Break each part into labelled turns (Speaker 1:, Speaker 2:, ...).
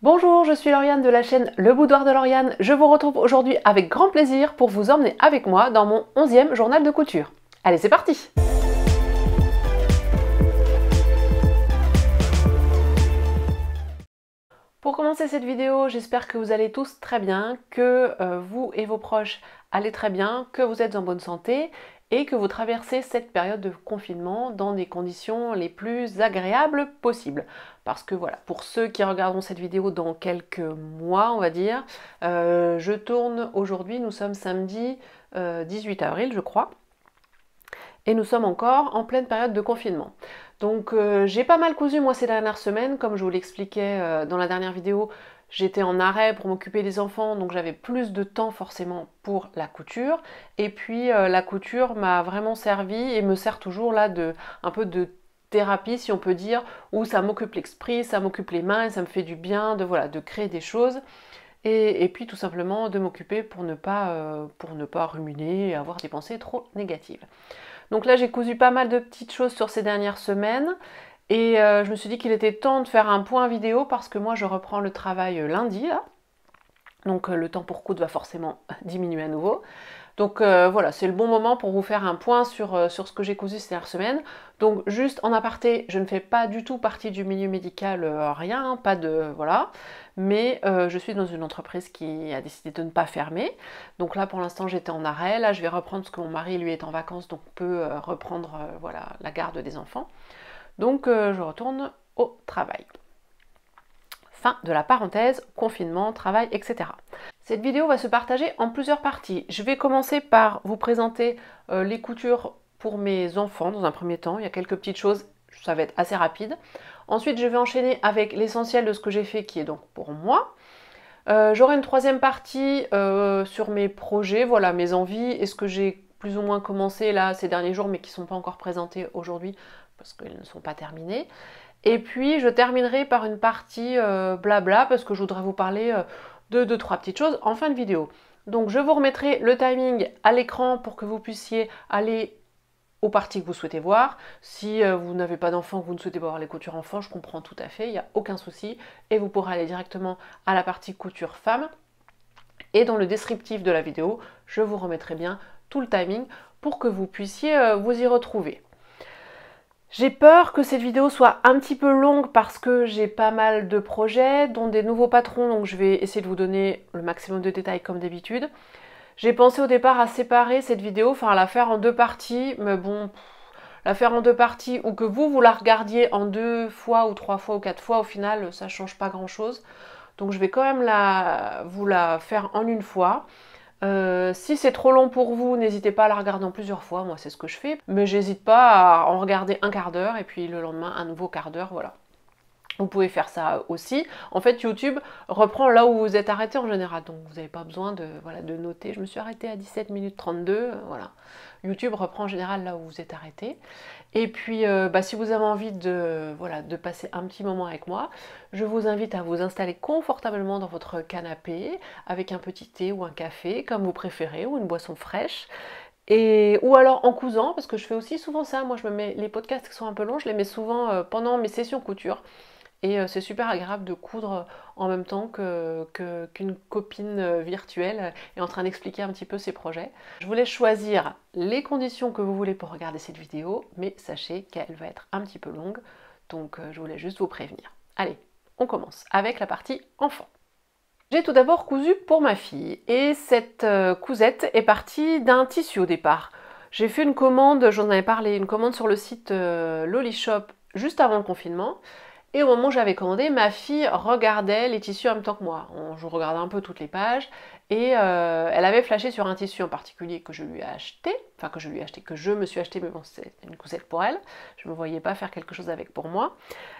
Speaker 1: Bonjour, je suis Lauriane de la chaîne Le Boudoir de Lauriane. Je vous retrouve aujourd'hui avec grand plaisir pour vous emmener avec moi dans mon 11e journal de couture. Allez, c'est parti! Pour commencer cette vidéo, j'espère que vous allez tous très bien, que vous et vos proches allez très bien, que vous êtes en bonne santé et que vous traversez cette période de confinement dans des conditions les plus agréables possibles. Parce que voilà, pour ceux qui regarderont cette vidéo dans quelques mois, on va dire, je tourne aujourd'hui, nous sommes samedi 18 avril, je crois. Et nous sommes encore en pleine période de confinement. Donc j'ai pas mal cousu moi ces dernières semaines, comme je vous l'expliquais dans la dernière vidéo, j'étais en arrêt pour m'occuper des enfants, donc j'avais plus de temps forcément pour la couture. Et puis la couture m'a vraiment servi et me sert toujours là un peu de thérapie, si on peut dire, où ça m'occupe l'esprit, ça m'occupe les mains et ça me fait du bien de créer des choses. Et puis tout simplement de m'occuper pour ne pas ruminer et avoir des pensées trop négatives. Donc là j'ai cousu pas mal de petites choses sur ces dernières semaines et je me suis dit qu'il était temps de faire un point vidéo parce que moi je reprends le travail lundi là. Donc le temps pour coudre va forcément diminuer à nouveau. Donc voilà, c'est le bon moment pour vous faire un point sur ce que j'ai cousu ces dernières semaines. Donc juste en aparté, je ne fais pas du tout partie du milieu médical, rien, hein, pas de... voilà. Mais je suis dans une entreprise qui a décidé de ne pas fermer. Donc là pour l'instant j'étais en arrêt, là je vais reprendre parce que mon mari lui est en vacances, donc peut reprendre voilà, la garde des enfants. Donc je retourne au travail. Fin de la parenthèse, confinement, travail, etc. Cette vidéo va se partager en plusieurs parties. Je vais commencer par vous présenter les coutures pour mes enfants dans un premier temps. Il y a quelques petites choses, ça va être assez rapide. Ensuite, je vais enchaîner avec l'essentiel de ce que j'ai fait qui est donc pour moi. J'aurai une troisième partie sur mes projets, voilà, mes envies et ce que j'ai plus ou moins commencé là ces derniers jours mais qui ne sont pas encore présentés aujourd'hui parce qu'elles ne sont pas terminées. Et puis je terminerai par une partie blabla parce que je voudrais vous parler de 2-3 petites choses en fin de vidéo. Donc je vous remettrai le timing à l'écran pour que vous puissiez aller aux parties que vous souhaitez voir. Si vous n'avez pas d'enfant, que vous ne souhaitez pas voir les coutures enfants, je comprends tout à fait, il n'y a aucun souci. Et vous pourrez aller directement à la partie couture femme. Et dans le descriptif de la vidéo, je vous remettrai bien tout le timing pour que vous puissiez vous y retrouver. J'ai peur que cette vidéo soit un petit peu longue parce que j'ai pas mal de projets, dont des nouveaux patrons, donc je vais essayer de vous donner le maximum de détails comme d'habitude. J'ai pensé au départ à séparer cette vidéo, enfin à la faire en 2 parties, mais bon, la faire en 2 parties ou que vous la regardiez en 2 fois ou 3 fois ou 4 fois, au final ça change pas grand chose. Donc je vais quand même vous la faire en une fois. Si c'est trop long pour vous, n'hésitez pas à la regarder en plusieurs fois, moi c'est ce que je fais, mais j'hésite pas à en regarder un quart d'heure et puis le lendemain un nouveau quart d'heure, voilà. Vous pouvez faire ça aussi. En fait, YouTube reprend là où vous êtes arrêté en général, donc vous n'avez pas besoin de noter. Je me suis arrêtée à 17 minutes 32, voilà. YouTube reprend en général là où vous êtes arrêté. Et puis, si vous avez envie de passer un petit moment avec moi, je vous invite à vous installer confortablement dans votre canapé avec un petit thé ou un café, comme vous préférez, ou une boisson fraîche. Ou alors en cousant, parce que je fais aussi souvent ça. Moi, je me mets les podcasts qui sont un peu longs, je les mets souvent pendant mes sessions couture. Et c'est super agréable de coudre en même temps qu'une copine virtuelle est en train d'expliquer un petit peu ses projets. Je vous laisse choisir les conditions que vous voulez pour regarder cette vidéo, mais sachez qu'elle va être un petit peu longue, donc je voulais juste vous prévenir. Allez, on commence avec la partie enfant. J'ai tout d'abord cousu pour ma fille, et cette cousette est partie d'un tissu au départ. J'ai fait une commande, j'en avais parlé, une commande sur le site Lolishop juste avant le confinement. Et au moment où j'avais commandé, ma fille regardait les tissus en même temps que moi. Je regardais un peu toutes les pages et elle avait flashé sur un tissu en particulier que je lui ai acheté, enfin que je me suis acheté, mais bon c'est une cousette pour elle. Je ne me voyais pas faire quelque chose avec pour moi.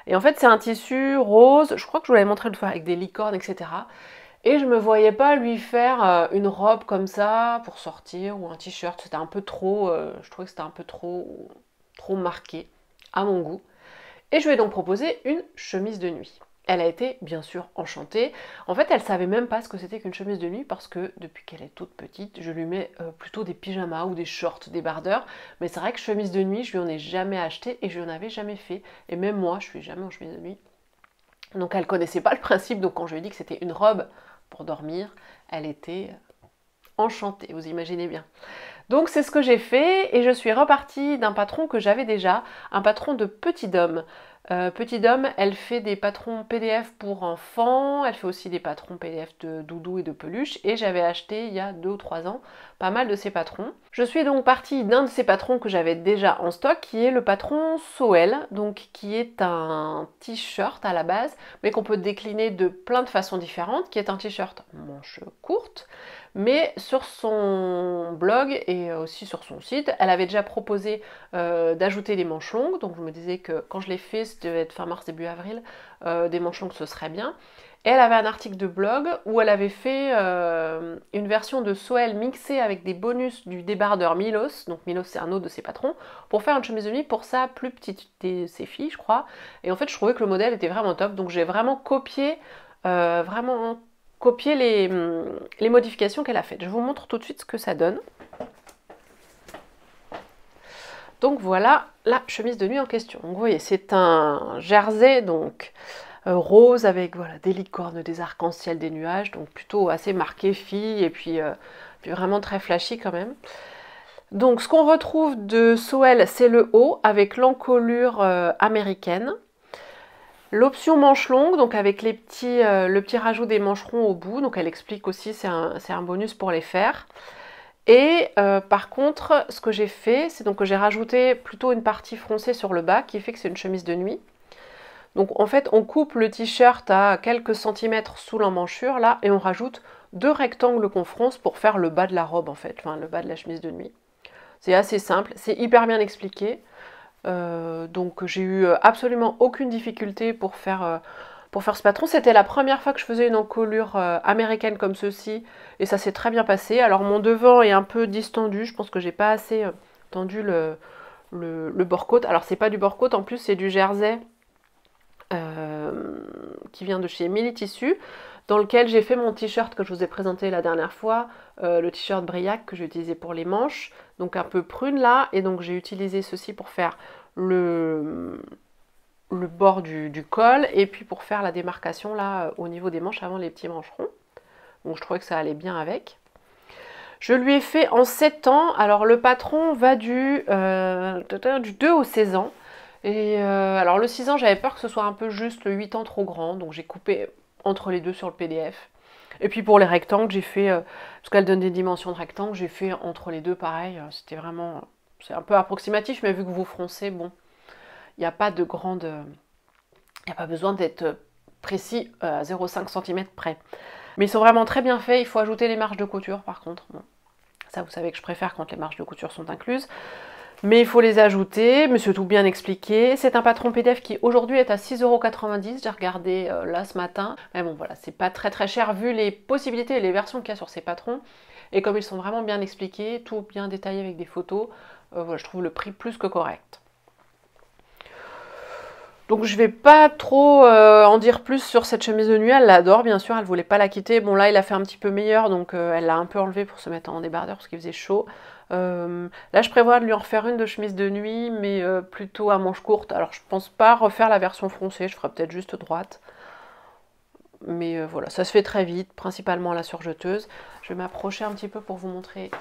Speaker 1: Et en fait c'est un tissu rose, je crois que je vous l'avais montré le fois avec des licornes, etc. Et je me voyais pas lui faire une robe comme ça pour sortir ou un t-shirt. C'était un peu trop, je trouvais que c'était un peu trop marqué à mon goût. Et je lui ai donc proposé une chemise de nuit. Elle a été bien sûr enchantée. En fait, elle savait même pas ce que c'était qu'une chemise de nuit parce que depuis qu'elle est toute petite, je lui mets plutôt des pyjamas ou des shorts débardeurs. Mais c'est vrai que chemise de nuit, je lui en ai jamais acheté et je lui en avais jamais fait. Et même moi, je suis jamais en chemise de nuit. Donc elle ne connaissait pas le principe, donc quand je lui ai dit que c'était une robe pour dormir, elle était enchantée, vous imaginez bien. Donc c'est ce que j'ai fait et je suis repartie d'un patron que j'avais déjà, un patron de Petit Dôme. Petit Dôme, elle fait des patrons PDF pour enfants, elle fait aussi des patrons PDF de doudou et de peluche et j'avais acheté il y a 2 ou 3 ans pas mal de ces patrons. Je suis donc partie d'un de ces patrons que j'avais déjà en stock qui est le patron Soel, donc qui est un t-shirt à la base mais qu'on peut décliner de plein de façons différentes, qui est un t-shirt manche courte. Mais sur son blog et aussi sur son site, elle avait déjà proposé d'ajouter des manches longues. Donc je me disais que quand je l'ai fait, c'était devait être fin mars, début avril, des manches longues ce serait bien. Et elle avait un article de blog où elle avait fait une version de Soel mixée avec des bonus du débardeur Milos. Donc Milos c'est un autre de ses patrons, pour faire une chemise de nuit pour sa plus petite de ses filles je crois. Et en fait je trouvais que le modèle était vraiment top. Donc j'ai vraiment copié les modifications qu'elle a faites. Je vous montre tout de suite ce que ça donne. Donc voilà la chemise de nuit en question. Donc vous voyez, c'est un jersey donc rose avec voilà, des licornes, des arcs-en-ciel, des nuages, donc plutôt assez marqué fille et puis vraiment très flashy quand même. Donc ce qu'on retrouve de Soel, c'est le haut avec l'encolure américaine. L'option manche longue, donc avec le petit rajout des mancherons au bout, donc elle explique aussi, c'est un bonus pour les faire. Et par contre, ce que j'ai fait, c'est donc que j'ai rajouté plutôt une partie froncée sur le bas, qui fait que c'est une chemise de nuit. Donc en fait, on coupe le t-shirt à quelques centimètres sous l'emmanchure, là, et on rajoute 2 rectangles qu'on fronce pour faire le bas de la robe, en fait, enfin le bas de la chemise de nuit. C'est assez simple, c'est hyper bien expliqué. Donc j'ai eu absolument aucune difficulté pour faire ce patron. C'était la première fois que je faisais une encolure américaine comme ceci et ça s'est très bien passé. Alors mon devant est un peu distendu, je pense que j'ai pas assez tendu le bord-côte. Alors c'est pas du bord-côte, en plus c'est du jersey qui vient de chez Mille Tissus, dans lequel j'ai fait mon t-shirt que je vous ai présenté la dernière fois, le t-shirt Briac que j'ai utilisé pour les manches, donc un peu prune là, et donc j'ai utilisé ceci pour faire le bord du col, et puis pour faire la démarcation là au niveau des manches avant les petits mancherons. Donc je trouvais que ça allait bien avec. Je lui ai fait en 7 ans, alors le patron va du 2 au 16 ans. Et alors le 6 ans, j'avais peur que ce soit un peu juste, le 8 ans trop grand, donc j'ai coupé entre les deux sur le PDF. Et puis pour les rectangles, j'ai fait, parce qu'elle donne des dimensions de rectangles, j'ai fait entre les deux pareil. C'était vraiment, c'est un peu approximatif, mais vu que vous froncez, bon, il n'y a pas de grande, il n'y a pas besoin d'être précis à 0,5 cm près. Mais ils sont vraiment très bien faits, il faut ajouter les marges de couture par contre. Bon, ça vous savez que je préfère quand les marges de couture sont incluses. Mais il faut les ajouter, mais c'est tout bien expliqué. C'est un patron PDF qui aujourd'hui est à 6,90 €. J'ai regardé là ce matin. Mais bon voilà, c'est pas très très cher vu les possibilités et les versions qu'il y a sur ces patrons. Et comme ils sont vraiment bien expliqués, tout bien détaillé avec des photos, voilà, je trouve le prix plus que correct. Donc je vais pas trop en dire plus sur cette chemise de nuit, elle l'adore bien sûr, elle voulait pas la quitter. Bon là il a fait un petit peu meilleur, donc elle l'a un peu enlevé pour se mettre en débardeur parce qu'il faisait chaud. Là je prévois de lui en refaire une de chemise de nuit, mais plutôt à manches courtes. Alors je pense pas refaire la version froncée, je ferai peut-être juste droite. Mais voilà, ça se fait très vite, principalement à la surjeteuse. Je vais m'approcher un petit peu pour vous montrer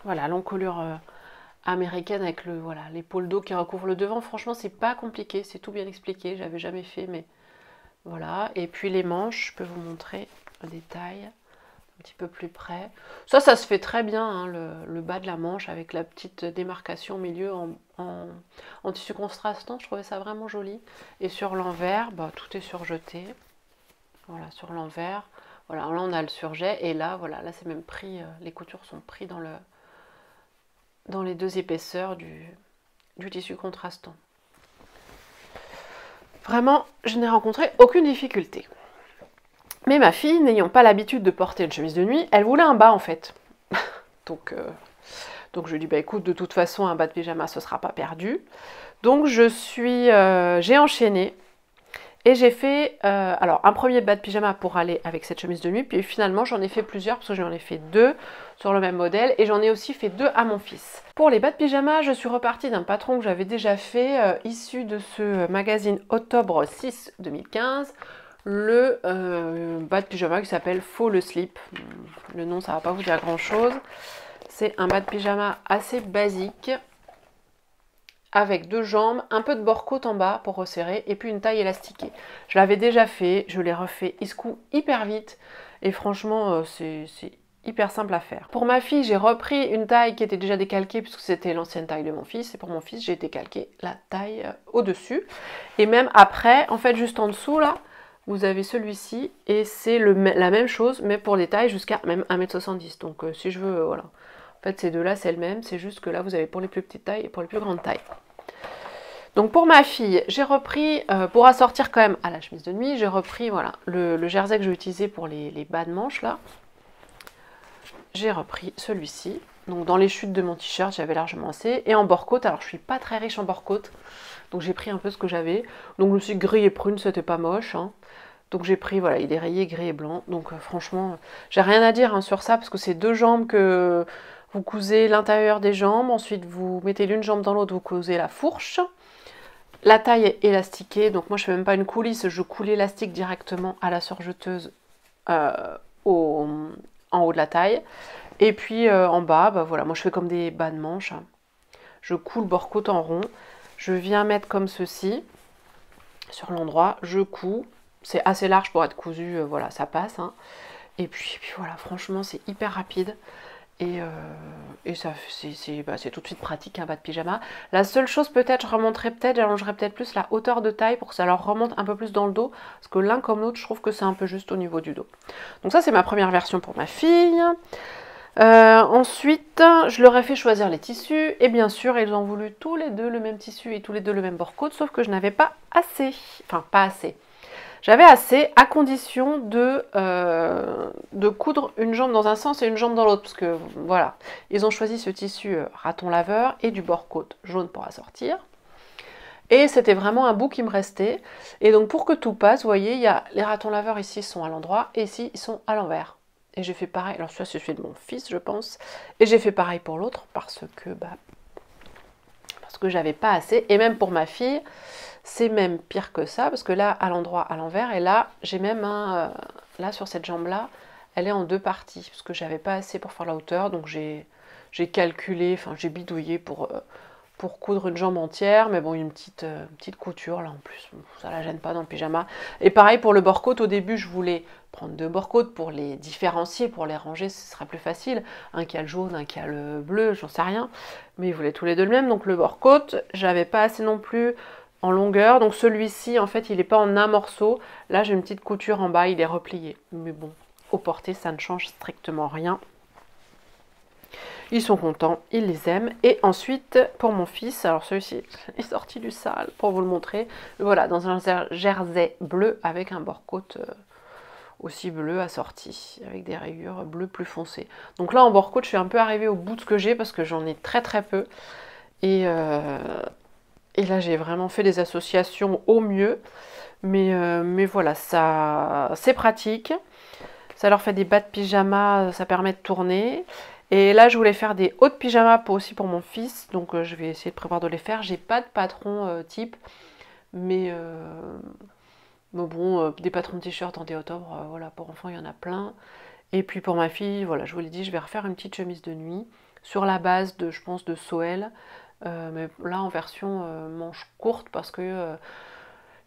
Speaker 1: voilà, l'encolure américaine avec voilà, l'épaule d'eau qui recouvre le devant. Franchement, c'est pas compliqué, c'est tout bien expliqué. J'avais jamais fait, mais voilà. Et puis les manches, je peux vous montrer le détail un petit peu plus près. Ça se fait très bien, hein, le bas de la manche avec la petite démarcation au milieu en tissu contrastant. Je trouvais ça vraiment joli. Et sur l'envers, bah, tout est surjeté. Voilà, sur l'envers. Voilà, là on a le surjet et là, voilà, là c'est même pris, les coutures sont prises dans les deux épaisseurs du tissu contrastant. Vraiment, je n'ai rencontré aucune difficulté. Mais ma fille, n'ayant pas l'habitude de porter une chemise de nuit, elle voulait un bas en fait. donc je lui ai dit, bah écoute, de toute façon, un bas de pyjama, ce ne sera pas perdu. Donc j'ai enchaîné. Et j'ai fait alors un premier bas de pyjama pour aller avec cette chemise de nuit, puis finalement j'en ai fait plusieurs parce que j'en ai fait 2 sur le même modèle et j'en ai aussi fait 2 à mon fils. Pour les bas de pyjama, je suis repartie d'un patron que j'avais déjà fait, issu de ce magazine Octobre 6 2015, le bas de pyjama qui s'appelle Faux le slip. Le nom ça va pas vous dire grand chose. C'est un bas de pyjama assez basique, avec 2 jambes, un peu de bord-côte en bas pour resserrer, et puis une taille élastiquée. Je l'avais déjà fait, je l'ai refait, il se coud hyper vite, et franchement, c'est hyper simple à faire. Pour ma fille, j'ai repris une taille qui était déjà décalquée, puisque c'était l'ancienne taille de mon fils, et pour mon fils, j'ai décalqué la taille au-dessus. Et même après, en fait, juste en dessous, là, vous avez celui-ci, et c'est la même chose, mais pour des tailles jusqu'à même 1m70. Donc si je veux, voilà. En fait, ces deux-là, c'est le même, c'est juste que là, vous avez pour les plus petites tailles et pour les plus grandes tailles. Donc pour ma fille, j'ai repris, pour assortir quand même à la chemise de nuit, j'ai repris voilà, le jersey que je vais utiliser pour les bas de manches là. J'ai repris celui-ci. Donc dans les chutes de mon t-shirt, j'avais largement assez. Et en bord-côte, alors je suis pas très riche en bord-côte, donc j'ai pris un peu ce que j'avais. Donc je me suis dit gris et prune, c'était pas moche. Hein. Donc j'ai pris, voilà, il est rayé gris et blanc. Donc franchement, j'ai rien à dire hein, sur ça, parce que c'est 2 jambes que vous cousez l'intérieur des jambes. Ensuite, vous mettez l'une jambe dans l'autre, vous cousez la fourche. La taille est élastiquée, donc moi je fais même pas une coulisse, je coule l'élastique directement à la surjeteuse en haut de la taille. Et puis en bas, bah voilà, moi je fais comme des bas de manche. Je coule bord-côte en rond. Je viens mettre comme ceci sur l'endroit, je couds. C'est assez large pour être cousu, voilà, ça passe. Hein. Et puis voilà, franchement c'est hyper rapide. Et ça, c'est tout de suite pratique un bas de pyjama. La seule chose peut-être, j'allongerai peut-être plus la hauteur de taille pour que ça leur remonte un peu plus dans le dos. Parce que l'un comme l'autre, je trouve que c'est un peu juste au niveau du dos. Donc ça, c'est ma première version pour ma fille. Ensuite, je leur ai fait choisir les tissus. Et bien sûr, ils ont voulu tous les deux le même tissu et tous les deux le même bord-côte. Sauf que je n'avais pas assez. Enfin, pas assez. J'avais assez à condition de coudre une jambe dans un sens et une jambe dans l'autre. Parce que voilà, ils ont choisi ce tissu raton laveur et du bord-côte jaune pour assortir. Et c'était vraiment un bout qui me restait. Et donc pour que tout passe, vous voyez, il y a les ratons laveurs ici sont à l'endroit et ici ils sont à l'envers. Et j'ai fait pareil, alors ça c'est celui de mon fils je pense. Et j'ai fait pareil pour l'autre parce que j'avais pas assez. Et même pour ma fille, c'est même pire que ça, parce que là, à l'endroit, à l'envers, et là, j'ai même un... là, sur cette jambe-là, elle est en 2 parties, parce que j'avais pas assez pour faire la hauteur, donc j'ai calculé, enfin, j'ai bidouillé pour coudre une jambe entière, mais bon, une petite couture, là, en plus, ça la gêne pas dans le pyjama. Et pareil, pour le bord-côte, au début, je voulais prendre 2 bord-côtes pour les différencier, pour les ranger, ce sera plus facile. Un qui a le jaune, un qui a le bleu, j'en sais rien. Mais ils voulaient tous les deux le même, donc le bord-côte, j'avais pas assez non plus en longueur, donc celui-ci en fait il n'est pas en un morceau, là j'ai une petite couture en bas, il est replié, mais bon, au porté ça ne change strictement rien. Ils sont contents, ils les aiment. Et ensuite pour mon fils, alors celui-ci est sorti du sale pour vous le montrer, voilà, dans un jersey bleu avec un bord-côte aussi bleu assorti, avec des rayures bleues plus foncées. Donc là en bord-côte je suis un peu arrivée au bout de ce que j'ai parce que j'en ai très peu, et là, j'ai vraiment fait des associations au mieux. Mais voilà, ça, c'est pratique. Ça leur fait des bas de pyjama, ça permet de tourner. Et là, je voulais faire des hauts de pyjama aussi pour mon fils. Donc, je vais essayer de prévoir de les faire. J'ai pas de patron type. Mais bon, des patrons de t-shirt en octobre, voilà, pour enfants, il y en a plein. Et puis pour ma fille, voilà, je vous l'ai dit, je vais refaire une petite chemise de nuit sur la base de, je pense, de Soel. Mais là en version manche courte parce que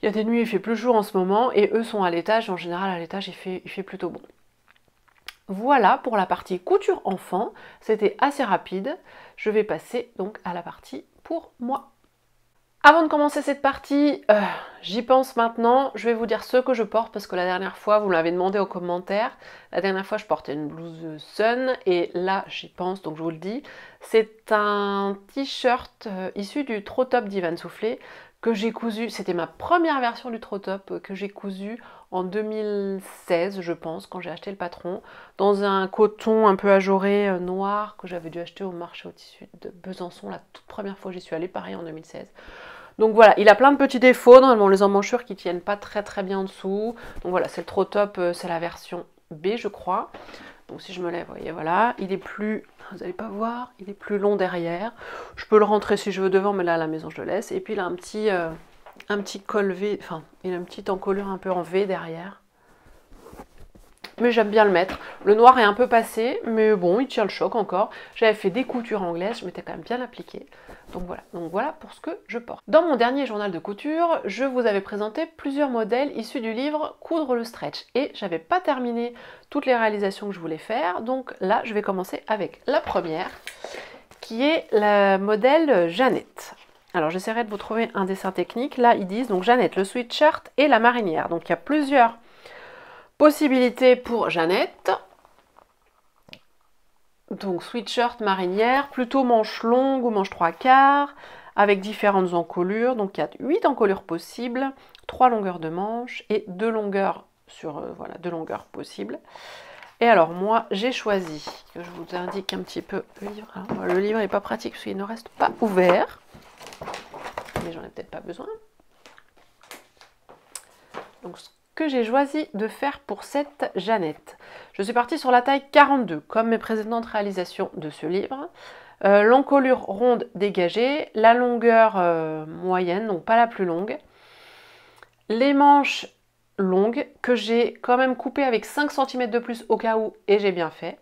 Speaker 1: il y a des nuits il fait plus jour en ce moment et eux sont à l'étage. En général à l'étage il fait plutôt bon. Voilà pour la partie couture enfant, c'était assez rapide. Je vais passer donc à la partie pour moi. Avant de commencer cette partie, j'y pense maintenant, je vais vous dire ce que je porte parce que la dernière fois, vous me l'avez demandé aux commentaires, la dernière fois je portais une blouse Sun et là j'y pense donc je vous le dis, c'est un t-shirt issu du Trop Top d'Ivan Soufflé que j'ai cousu, c'était ma première version du Trop Top que j'ai cousu en 2016 je pense quand j'ai acheté le patron, dans un coton un peu ajouré noir que j'avais dû acheter au marché au tissu de Besançon la toute première fois que j'y suis allée, pareil en 2016. Donc voilà, il a plein de petits défauts, normalement les emmanchures qui tiennent pas très bien en dessous. Donc voilà, c'est le Trop Top, c'est la version B je crois. Donc si je me lève, vous voyez, voilà, il est plus, vous n'allez pas voir, il est plus long derrière. Je peux le rentrer si je veux devant, mais là à la maison je le laisse. Et puis il a un petit col V, enfin il a une petite encolure un peu en V derrière. Mais j'aime bien le mettre. Le noir est un peu passé, mais bon, il tient le choc encore. J'avais fait des coutures anglaises, je m'étais quand même bien appliquée. Donc voilà pour ce que je porte. Dans mon dernier journal de couture, je vous avais présenté plusieurs modèles issus du livre Coudre le stretch. Et j'avais pas terminé toutes les réalisations que je voulais faire. Donc là, je vais commencer avec la première, qui est le modèle Jeannette. Alors j'essaierai de vous trouver un dessin technique. Là, ils disent donc Jeannette, le sweatshirt et la marinière. Donc il y a plusieurs possibilités pour Jeannette. Donc sweatshirt marinière, plutôt manche longue ou manche 3/4, avec différentes encolures. Donc il y a 8 encolures possibles, 3 longueurs de manche et 2 longueurs sur voilà, 2 longueurs possibles. Et alors moi j'ai choisi, que je vous indique un petit peu le livre. Alors, le livre n'est pas pratique parce qu'il ne reste pas ouvert, mais j'en ai peut-être pas besoin. Donc ce que j'ai choisi de faire pour cette Jeannette. Je suis partie sur la taille 42, comme mes précédentes réalisations de ce livre. L'encolure ronde dégagée, la longueur moyenne, donc pas la plus longue. Les manches longues, que j'ai quand même coupées avec 5 cm de plus au cas où, et j'ai bien fait.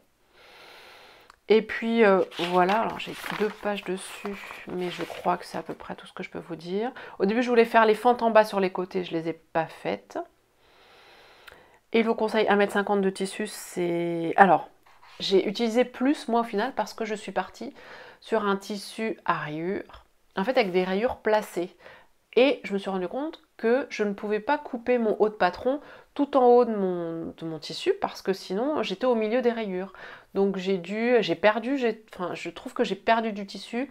Speaker 1: Et puis voilà, alors j'ai 2 pages dessus, mais je crois que c'est à peu près tout ce que je peux vous dire. Au début, je voulais faire les fentes en bas sur les côtés, je ne les ai pas faites. Et il vous conseille 1,50 m de tissu, c'est... Alors, j'ai utilisé plus, moi, au final, parce que je suis partie sur un tissu à rayures, en fait, avec des rayures placées. Et je me suis rendu compte que je ne pouvais pas couper mon haut de patron tout en haut de mon tissu, parce que sinon, j'étais au milieu des rayures. Donc, je trouve que j'ai perdu du tissu,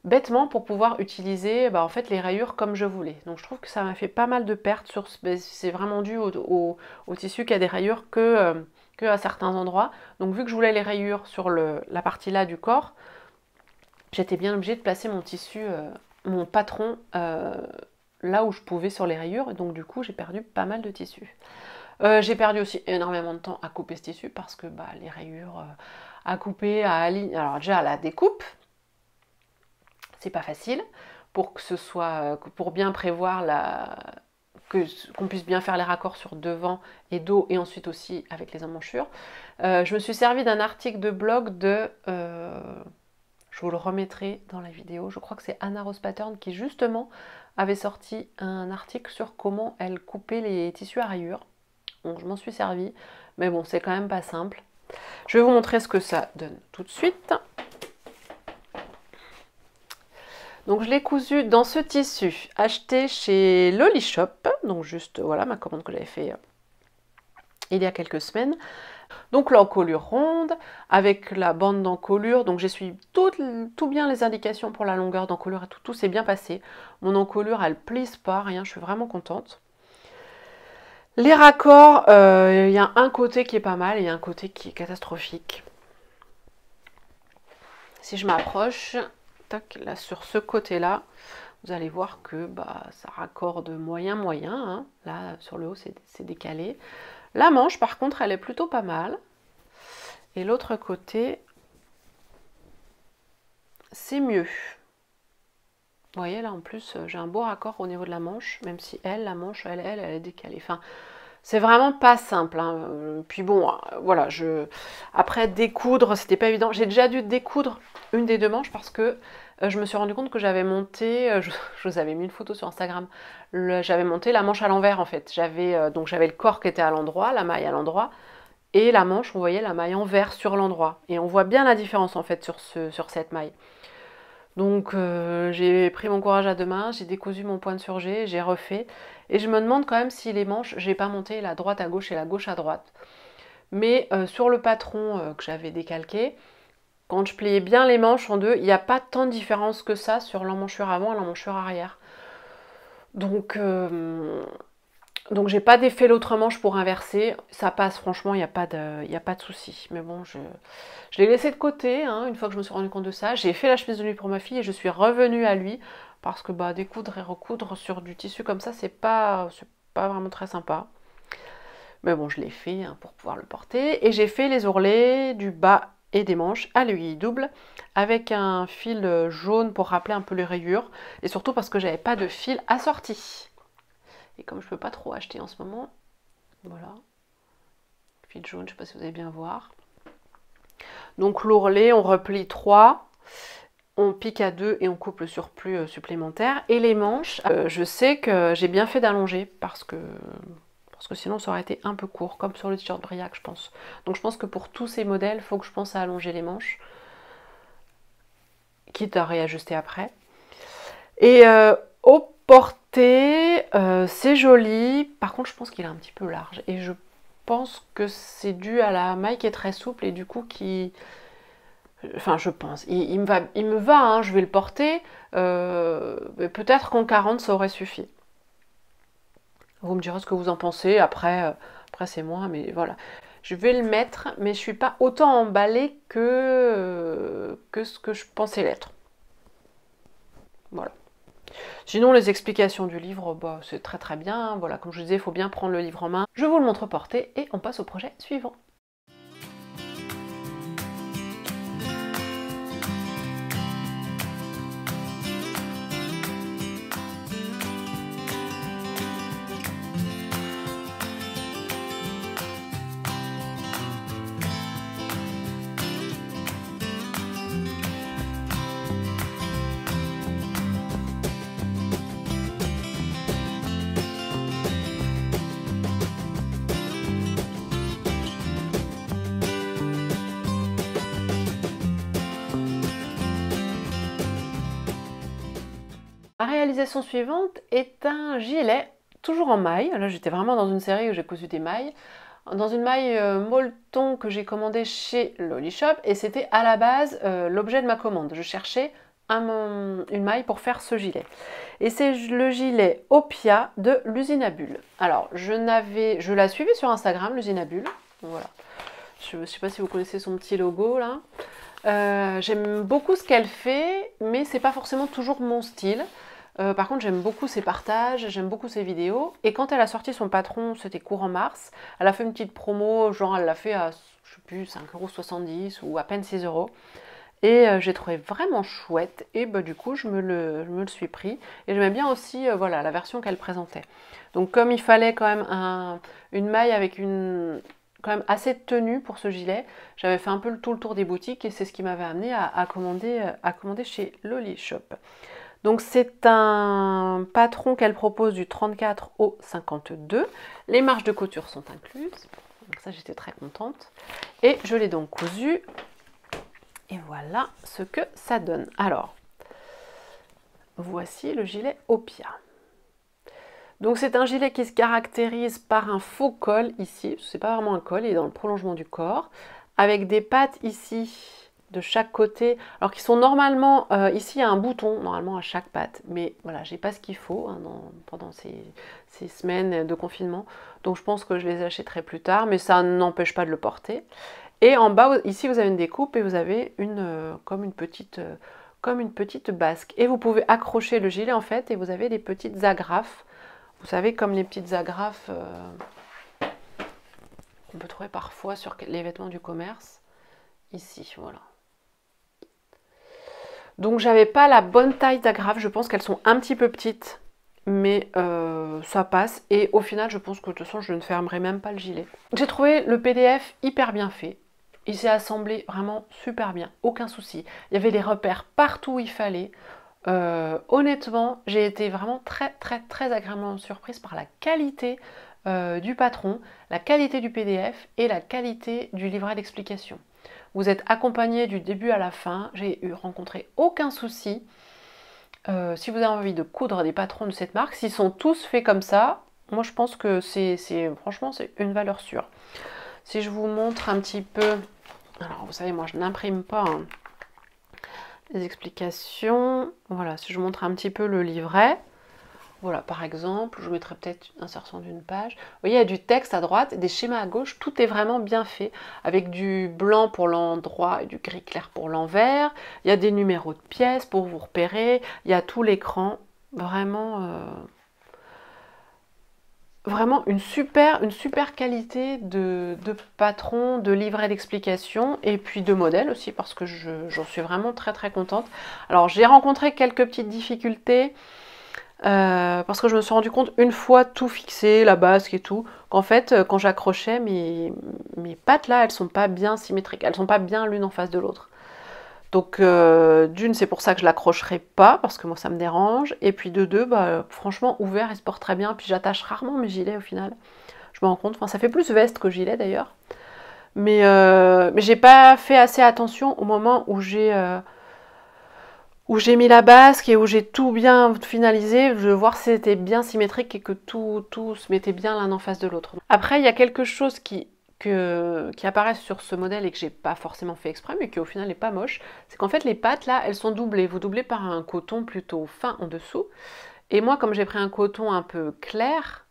Speaker 1: bêtement pour pouvoir utiliser en fait les rayures comme je voulais. Donc je trouve que ça m'a fait pas mal de pertes. C'est vraiment dû au tissu qui a des rayures que à certains endroits. Donc vu que je voulais les rayures sur la partie là du corps, j'étais bien obligée de placer mon tissu, mon patron là où je pouvais sur les rayures. Et donc du coup j'ai perdu pas mal de tissu. J'ai perdu aussi énormément de temps à couper ce tissu parce que les rayures à couper, à aligner, alors déjà à la découpe, c'est pas facile pour que ce soit, pour bien prévoir qu'on puisse bien faire les raccords sur devant et dos et ensuite aussi avec les emmanchures. Je me suis servi d'un article de blog je vous le remettrai dans la vidéo, je crois que c'est Anna Rose Pattern qui justement avait sorti un article sur comment elle coupait les tissus à rayures. Donc je m'en suis servi, mais bon c'est quand même pas simple. Je vais vous montrer ce que ça donne tout de suite. Donc je l'ai cousu dans ce tissu acheté chez Loli Shop, donc juste voilà ma commande que j'avais fait il y a quelques semaines. Donc l'encolure ronde avec la bande d'encolure, donc j'ai suivi tout bien les indications pour la longueur d'encolure et tout s'est bien passé. Mon encolure elle plisse pas, rien, je suis vraiment contente. Les raccords, il y a un côté qui est pas mal et il y a un côté qui est catastrophique. Si je m'approche, tac, là sur ce côté là, vous allez voir que ça raccorde moyen, hein. Là sur le haut c'est décalé. La manche par contre elle est plutôt pas mal. Et l'autre côté, c'est mieux. Vous voyez là en plus j'ai un beau raccord au niveau de la manche, même si la manche elle est décalée. Enfin, c'est vraiment pas simple, hein. Puis bon, voilà, après découdre, c'était pas évident. J'ai déjà dû découdre une des 2 manches parce que je me suis rendu compte que j'avais monté, je vous avais mis une photo sur Instagram, j'avais monté la manche à l'envers en fait. Donc j'avais le corps qui était à l'endroit, la maille à l'endroit, et la manche, on voyait la maille en vert sur l'endroit. Et on voit bien la différence en fait sur cette maille. Donc j'ai pris mon courage à 2 mains, j'ai décousu mon point de surjet, j'ai refait. Et je me demande quand même si les manches, j'ai pas monté la droite à gauche et la gauche à droite. Mais sur le patron que j'avais décalqué, quand je pliais bien les manches en 2, il n'y a pas tant de différence que ça sur l'emmanchure avant et l'emmanchure arrière. Donc j'ai pas défait l'autre manche pour inverser, ça passe franchement, il n'y a pas de souci. Mais bon, je l'ai laissé de côté, hein, une fois que je me suis rendu compte de ça. J'ai fait la chemise de nuit pour ma fille et je suis revenue à lui parce que bah, découdre et recoudre sur du tissu comme ça, c'est pas vraiment très sympa. Mais bon, je l'ai fait hein, pour pouvoir le porter. Et j'ai fait les ourlets du bas et des manches à l'aiguille double avec un fil jaune pour rappeler un peu les rayures. Et surtout parce que j'avais pas de fil assorti. Et comme je peux pas trop acheter en ce moment, voilà. Fil jaune, je sais pas si vous allez bien voir. Donc l'ourlet, on replie 3. On pique à 2 et on coupe le surplus supplémentaire. Et les manches, je sais que j'ai bien fait d'allonger parce que sinon ça aurait été un peu court, comme sur le t-shirt Briac, je pense. Donc je pense que pour tous ces modèles, il faut que je pense à allonger les manches, quitte à réajuster après. Et au porté, c'est joli. Par contre, je pense qu'il est un petit peu large. Et je pense que c'est dû à la maille qui est très souple et du coup qui... Enfin, je pense. Il me va hein, je vais le porter. Peut-être qu'en 40, ça aurait suffi. Vous me direz ce que vous en pensez. Après c'est moi, mais voilà. Je vais le mettre, mais je ne suis pas autant emballée que ce que je pensais l'être. Voilà. Sinon, les explications du livre, bah, c'est très très bien. Voilà, comme je vous disais, il faut bien prendre le livre en main. Je vous le montre porté et on passe au projet suivant. La réalisation suivante est un gilet, toujours en maille. Là, j'étais vraiment dans une série où j'ai cousu des mailles. Dans une maille molleton que j'ai commandée chez Loli Shop. Et c'était à la base l'objet de ma commande. Je cherchais une maille pour faire ce gilet. Et c'est le gilet Opia de l'usine à bulles. Alors, je la suivais sur Instagram, l'usine à bulles. Voilà. Je ne sais pas si vous connaissez son petit logo là. J'aime beaucoup ce qu'elle fait, mais c'est pas forcément toujours mon style. Par contre, j'aime beaucoup ses partages, j'aime beaucoup ses vidéos. Et quand elle a sorti son patron, c'était courant mars, elle a fait une petite promo, genre elle l'a fait à, je sais plus, 5,70 € ou à peine 6 €. Et j'ai trouvé vraiment chouette. Et bah, du coup, je me le suis pris. Et j'aimais bien aussi voilà, la version qu'elle présentait. Donc comme il fallait quand même une maille avec quand même assez de tenue pour ce gilet, j'avais fait un peu tout le tour des boutiques et c'est ce qui m'avait amené à commander chez Loli Shop. Donc c'est un patron qu'elle propose du 34 au 52. Les marges de couture sont incluses. Donc ça, j'étais très contente. Et je l'ai donc cousu. Et voilà ce que ça donne. Alors, voici le gilet Opia. Donc c'est un gilet qui se caractérise par un faux col ici. C'est pas vraiment un col, il est dans le prolongement du corps. Avec des pattes ici de chaque côté, alors qui sont normalement, ici il y a un bouton normalement à chaque patte, mais voilà, j'ai pas ce qu'il faut hein, pendant ces semaines de confinement, donc je pense que je les achèterai plus tard, mais ça n'empêche pas de le porter. Et en bas, ici vous avez une découpe et vous avez comme une petite basque, et vous pouvez accrocher le gilet en fait, et vous avez des petites agrafes, vous savez comme les petites agrafes qu'on peut trouver parfois sur les vêtements du commerce, ici, voilà. Donc j'avais pas la bonne taille d'agrafe, je pense qu'elles sont un petit peu petites, mais ça passe. Et au final, je pense que de toute façon, je ne fermerai même pas le gilet. J'ai trouvé le PDF hyper bien fait. Il s'est assemblé vraiment super bien, aucun souci. Il y avait des repères partout où il fallait. Honnêtement, j'ai été vraiment très très très agréablement surprise par la qualité du patron, la qualité du PDF et la qualité du livret d'explication. Vous êtes accompagné du début à la fin, j'ai rencontré aucun souci. Si vous avez envie de coudre des patrons de cette marque, s'ils sont tous faits comme ça, moi je pense que franchement c'est une valeur sûre. Si je vous montre un petit peu, alors vous savez moi je n'imprime pas hein, les explications, voilà, si je vous montre un petit peu le livret, vous Voilà, par exemple, je mettrai peut-être insertion d'une page. Vous voyez, il y a du texte à droite, des schémas à gauche, tout est vraiment bien fait, avec du blanc pour l'endroit et du gris clair pour l'envers. Il y a des numéros de pièces pour vous repérer, il y a tout l'écran, vraiment une super qualité de patron, de livret d'explication et puis de modèle aussi parce que j'en suis vraiment très très contente. Alors j'ai rencontré quelques petites difficultés parce que je me suis rendu compte une fois tout fixé, la basque et tout, qu'en fait quand j'accrochais mes pattes là, elles sont pas bien symétriques, elles sont pas bien l'une en face de l'autre. Donc d'une, c'est pour ça que je l'accrocherai pas, parce que moi ça me dérange. Et puis de deux, bah, franchement, ouvert, il se porte très bien. Puis j'attache rarement mes gilets au final. Je me rends compte, enfin ça fait plus veste que gilet d'ailleurs. Mais j'ai pas fait assez attention au moment où j'ai mis la basque et où j'ai tout bien finalisé. Je veux voir si c'était bien symétrique et que tout se mettait bien l'un en face de l'autre. Après, il y a quelque chose qui apparaissent sur ce modèle et que j'ai pas forcément fait exprès, mais qui au final n'est pas moche, c'est qu'en fait les pattes là, elles sont doublées. Vous doublez par un coton plutôt fin en dessous. Et moi, comme j'ai pris un coton un peu clair,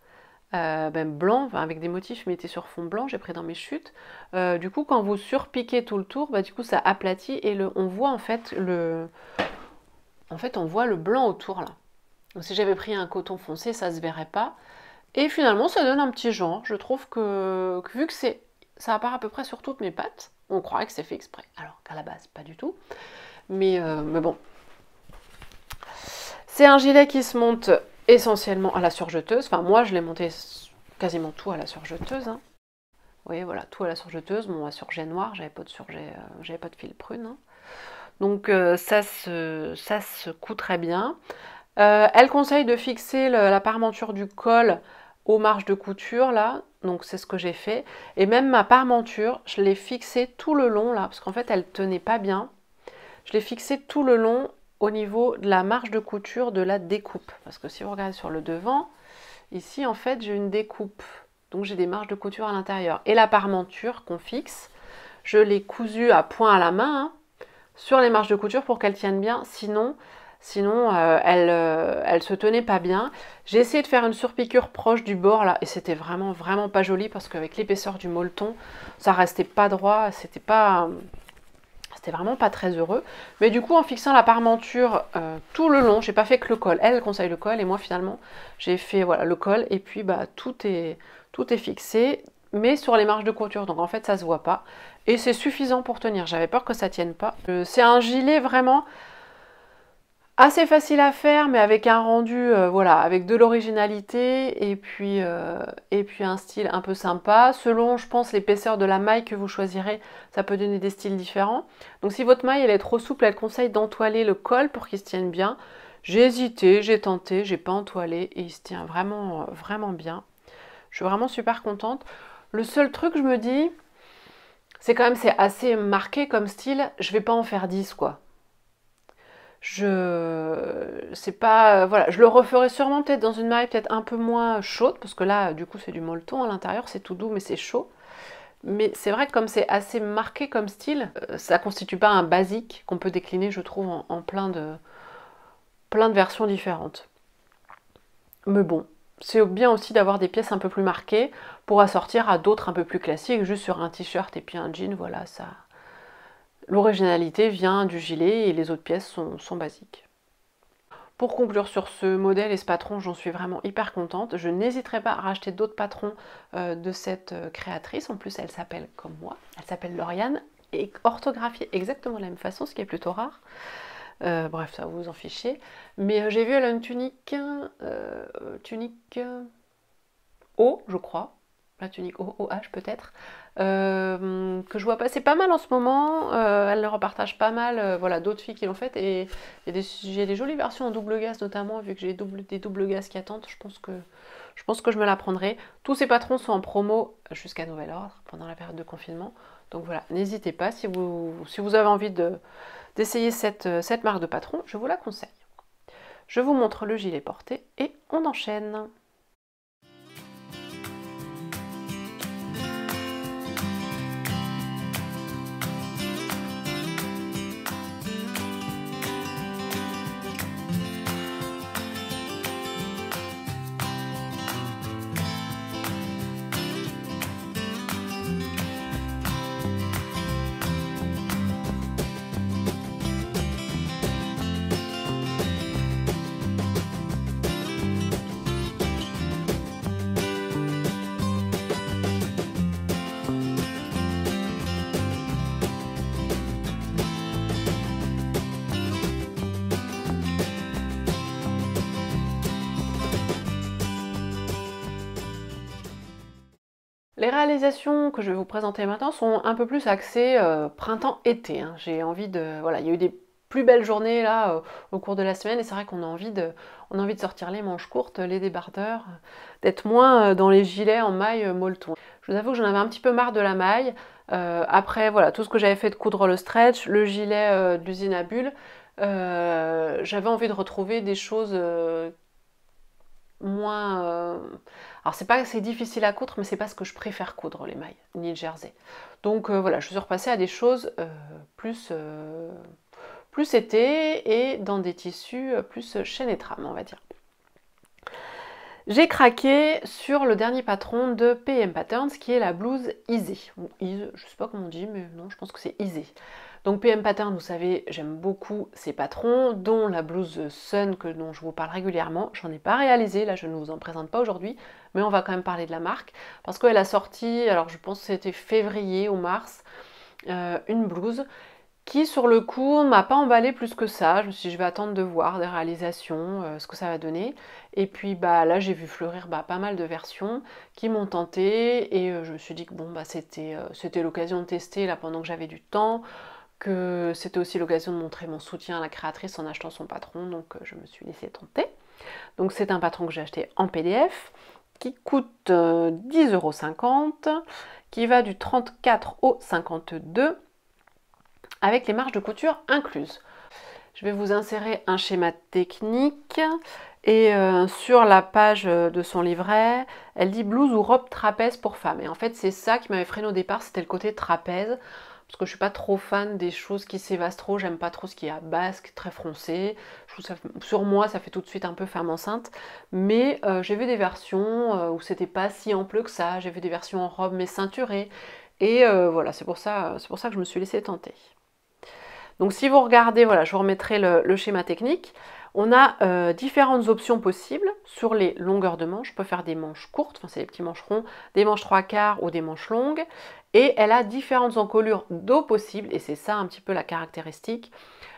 Speaker 1: blanc, enfin, avec des motifs mettés sur fond blanc, j'ai pris dans mes chutes. Du coup, quand vous surpiquez tout le tour, du coup ça aplatit et on voit en fait on voit le blanc autour là. Donc si j'avais pris un coton foncé, ça se verrait pas. Et finalement, ça donne un petit genre. Je trouve que vu que ça apparaît à peu près sur toutes mes pattes, on croirait que c'est fait exprès. Alors qu'à la base, pas du tout. Mais bon. C'est un gilet qui se monte essentiellement à la surjeteuse. Enfin, moi, je l'ai monté quasiment tout à la surjeteuse. Hein. Vous voyez, voilà, tout à la surjeteuse. Bon, à surjet noir, j'avais pas de surjet, j'avais pas de fil prune. Hein. Donc ça se coud très bien. Elle conseille de fixer la parmenture du col aux marges de couture là, donc c'est ce que j'ai fait. Et même ma parmenture, je l'ai fixée tout le long là, parce qu'en fait elle tenait pas bien. Je l'ai fixée tout le long au niveau de la marge de couture de la découpe. Parce que si vous regardez sur le devant, ici en fait j'ai une découpe. Donc j'ai des marges de couture à l'intérieur. Et la parmenture qu'on fixe, je l'ai cousue à point à la main hein, sur les marges de couture pour qu'elle tienne bien. Sinon elle se tenait pas bien. J'ai essayé de faire une surpiqûre proche du bord là et c'était vraiment pas joli parce qu'avec l'épaisseur du molleton, ça restait pas droit, c'était vraiment pas très heureux. Mais du coup en fixant la parmenture tout le long, j'ai pas fait que le col. Elle conseille le col et moi finalement j'ai fait voilà le col et puis tout est fixé mais sur les marges de couture donc en fait ça se voit pas et c'est suffisant pour tenir. J'avais peur que ça tienne pas. C'est un gilet vraiment assez facile à faire, mais avec un rendu, voilà, avec de l'originalité et puis un style un peu sympa. Selon, je pense, l'épaisseur de la maille que vous choisirez, ça peut donner des styles différents. Donc si votre maille elle est trop souple, elle conseille d'entoiler le col pour qu'il se tienne bien. J'ai hésité, j'ai tenté, j'ai pas entoilé et il se tient vraiment bien. Je suis vraiment super contente. Le seul truc, je me dis, c'est quand même c'est assez marqué comme style. Je vais pas en faire 10 quoi. C'est pas voilà, je le referai sûrement peut-être dans une maille peut-être un peu moins chaude parce que là du coup c'est du molleton à l'intérieur, c'est tout doux mais c'est chaud. Mais c'est vrai que comme c'est assez marqué comme style, ça constitue pas un basique qu'on peut décliner je trouve en plein de versions différentes. Mais bon, c'est bien aussi d'avoir des pièces un peu plus marquées pour assortir à d'autres un peu plus classiques, juste sur un t-shirt et puis un jean, voilà ça. L'originalité vient du gilet et les autres pièces sont basiques. Pour conclure sur ce modèle et ce patron, j'en suis vraiment hyper contente. Je n'hésiterai pas à racheter d'autres patrons de cette créatrice. En plus, elle s'appelle comme moi, elle s'appelle Lauriane et orthographiée exactement de la même façon, ce qui est plutôt rare. Bref, ça vous en fichez. Mais j'ai vu, elle a une tunique haut, je crois. La tunique OH peut-être, que je vois passer pas mal en ce moment, elle le repartage pas mal, voilà, d'autres filles qui l'ont fait, et j'ai des jolies versions en double gaze notamment, vu que j'ai des doubles gazes qui attendent, je pense que je me la prendrai. Tous ces patrons sont en promo jusqu'à nouvel ordre, pendant la période de confinement, donc voilà, n'hésitez pas, si vous avez envie d'essayer cette marque de patron, je vous la conseille. Je vous montre le gilet porté, et on enchaîne. Les réalisations que je vais vous présenter maintenant sont un peu plus axées printemps-été. Hein. J'ai envie de... Voilà, il y a eu des plus belles journées là au cours de la semaine et c'est vrai qu'on a envie de sortir les manches courtes, les débardeurs, d'être moins dans les gilets en maille molleton. Je vous avoue que j'en avais un petit peu marre de la maille. Après, voilà, tout ce que j'avais fait de coudre le stretch, le gilet de l'usine à bulles, j'avais envie de retrouver des choses moins... Alors c'est difficile à coudre, mais c'est pas ce que je préfère coudre, les mailles, ni le jersey. Donc voilà, je suis repassée à des choses plus été et dans des tissus plus chaîne et trame, on va dire. J'ai craqué sur le dernier patron de PM Patterns qui est la blouse Easy. Ou Ease, je sais pas comment on dit, mais non, je pense que c'est Easy. Donc PM Patterns, vous savez, j'aime beaucoup ces patrons, dont la blouse Sun dont je vous parle régulièrement. J'en ai pas réalisé, là je ne vous en présente pas aujourd'hui, mais on va quand même parler de la marque parce qu'elle a sorti, alors je pense que c'était février ou mars, une blouse qui sur le coup m'a pas emballé plus que ça. Je me suis dit je vais attendre de voir des réalisations, ce que ça va donner. Et puis bah là j'ai vu fleurir pas mal de versions qui m'ont tenté et je me suis dit que bon bah c'était l'occasion de tester là pendant que j'avais du temps, que c'était aussi l'occasion de montrer mon soutien à la créatrice en achetant son patron, donc je me suis laissée tenter. Donc c'est un patron que j'ai acheté en PDF qui coûte 10,50 €, qui va du 34 au 52 avec les marges de couture incluses. Je vais vous insérer un schéma technique et sur la page de son livret, elle dit blouse ou robe trapèze pour femme. Et en fait, c'est ça qui m'avait freiné au départ, c'était le côté trapèze. Parce que je suis pas trop fan des choses qui s'évasent trop, j'aime pas trop ce qui est à basque, très froncé. Je trouve ça, sur moi, ça fait tout de suite un peu femme enceinte. Mais j'ai vu des versions où c'était pas si ample que ça. J'ai vu des versions en robe mais ceinturée. Et voilà, c'est pour ça que je me suis laissée tenter. Donc si vous regardez, voilà, je vous remettrai le schéma technique. On a différentes options possibles sur les longueurs de manches. On peut faire des manches courtes, enfin c'est des petits mancherons, des manches 3/4 ou des manches longues. Et elle a différentes encolures dos possibles, et c'est ça un petit peu la caractéristique.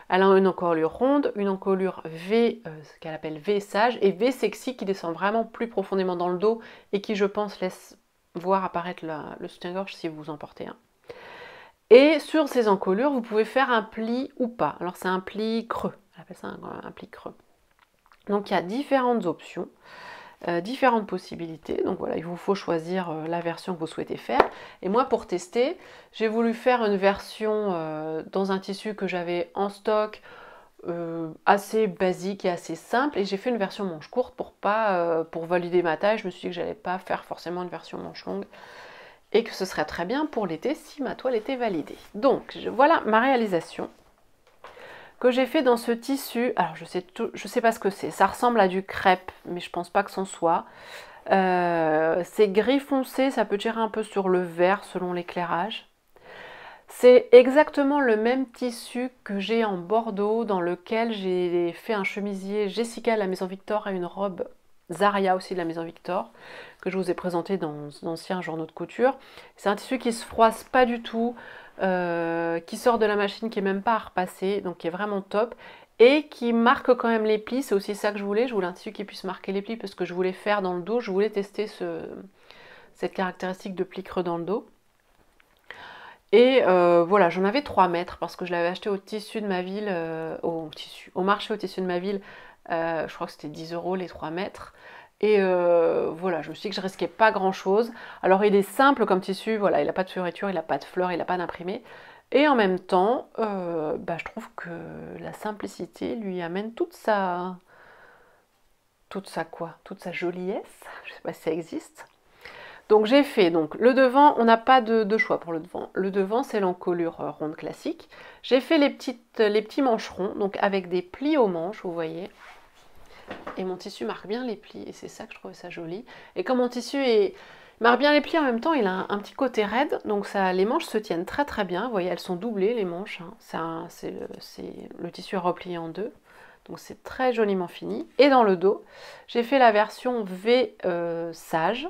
Speaker 1: Elle a une encolure ronde, une encolure V, ce qu'elle appelle V sage, et V sexy qui descend vraiment plus profondément dans le dos et qui je pense laisse voir apparaître le soutien-gorge si vous en portez un. Et sur ces encolures, vous pouvez faire un pli ou pas. Alors c'est un pli creux, on appelle ça un pli creux. Donc il y a différentes options, différentes possibilités. Donc voilà, il vous faut choisir la version que vous souhaitez faire. Et moi pour tester, j'ai voulu faire une version dans un tissu que j'avais en stock, assez basique et assez simple. Et j'ai fait une version manche courte pour valider ma taille. Je me suis dit que j'allais pas faire forcément une version manche longue. Et que ce serait très bien pour l'été si ma toile était validée. Donc voilà ma réalisation que j'ai fait dans ce tissu. Alors je sais pas ce que c'est, ça ressemble à du crêpe, mais je pense pas que c'en soit. C'est gris foncé, ça peut tirer un peu sur le vert selon l'éclairage. C'est exactement le même tissu que j'ai en Bordeaux, dans lequel j'ai fait un chemisier Jessica de la Maison Victor et une robe Zaria aussi de la Maison Victor, que je vous ai présenté dans d'anciens journaux de couture. C'est un tissu qui se froisse pas du tout, qui sort de la machine, qui est même pas à repasser, donc qui est vraiment top, et qui marque quand même les plis. C'est aussi ça que je voulais un tissu qui puisse marquer les plis, parce que je voulais faire dans le dos, je voulais tester cette caractéristique de pli creux dans le dos. Et voilà, j'en avais 3 mètres, parce que je l'avais acheté au tissu de ma ville, au marché au tissu de ma ville, je crois que c'était 10 € les 3 mètres. Et voilà, je me suis dit que je risquais pas grand chose. Alors il est simple comme tissu, voilà, il n'a pas de fioriture, il n'a pas de fleurs, il n'a pas d'imprimé. Et en même temps, je trouve que la simplicité lui amène toute sa joliesse, je sais pas si ça existe. Donc j'ai fait le devant, on n'a pas de choix pour le devant. Le devant c'est l'encolure ronde classique. J'ai fait les petits mancherons, donc avec des plis aux manches, vous voyez. Et mon tissu marque bien les plis, et c'est ça que je trouvais ça joli. Et comme mon tissu marque bien les plis en même temps, il a un petit côté raide, donc les manches se tiennent très très bien. Vous voyez, elles sont doublées les manches, hein. Le tissu est replié en deux, donc c'est très joliment fini. Et dans le dos, j'ai fait la version V sage.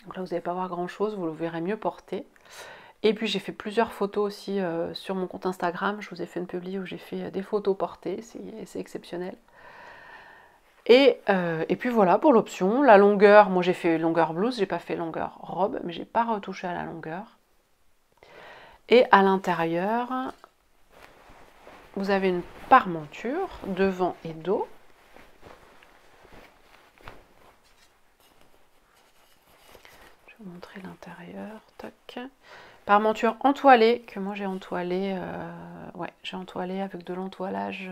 Speaker 1: Donc là, vous n'allez pas voir grand chose, vous le verrez mieux porté. Et puis j'ai fait plusieurs photos aussi sur mon compte Instagram. Je vous ai fait une publi où j'ai fait des photos portées, c'est exceptionnel. Et puis voilà pour l'option. La longueur, moi j'ai fait longueur blouse, j'ai pas fait longueur robe, mais j'ai pas retouché à la longueur. Et à l'intérieur, vous avez une parmenture devant et dos. Je vais vous montrer l'intérieur. Tac. Parmenture entoilée, que moi j'ai entoilée, ouais, j'ai entoilée avec de l'entoilage,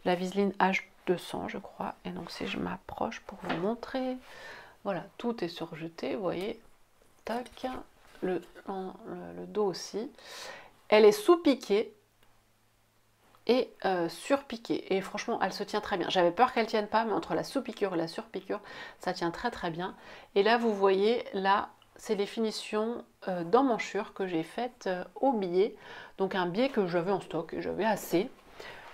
Speaker 1: la Viseline H200 je crois. Et donc si je m'approche pour vous montrer, voilà, tout est surjeté, vous voyez, tac, le dos aussi. Elle est sous-piquée et surpiquée. Et franchement, elle se tient très bien. J'avais peur qu'elle tienne pas, mais entre la sous-piqûre et la surpiqûre, ça tient très très bien. Et là, vous voyez, là, c'est les finitions d'emmanchure que j'ai faites au biais. Donc un biais que j'avais en stock, et j'avais assez.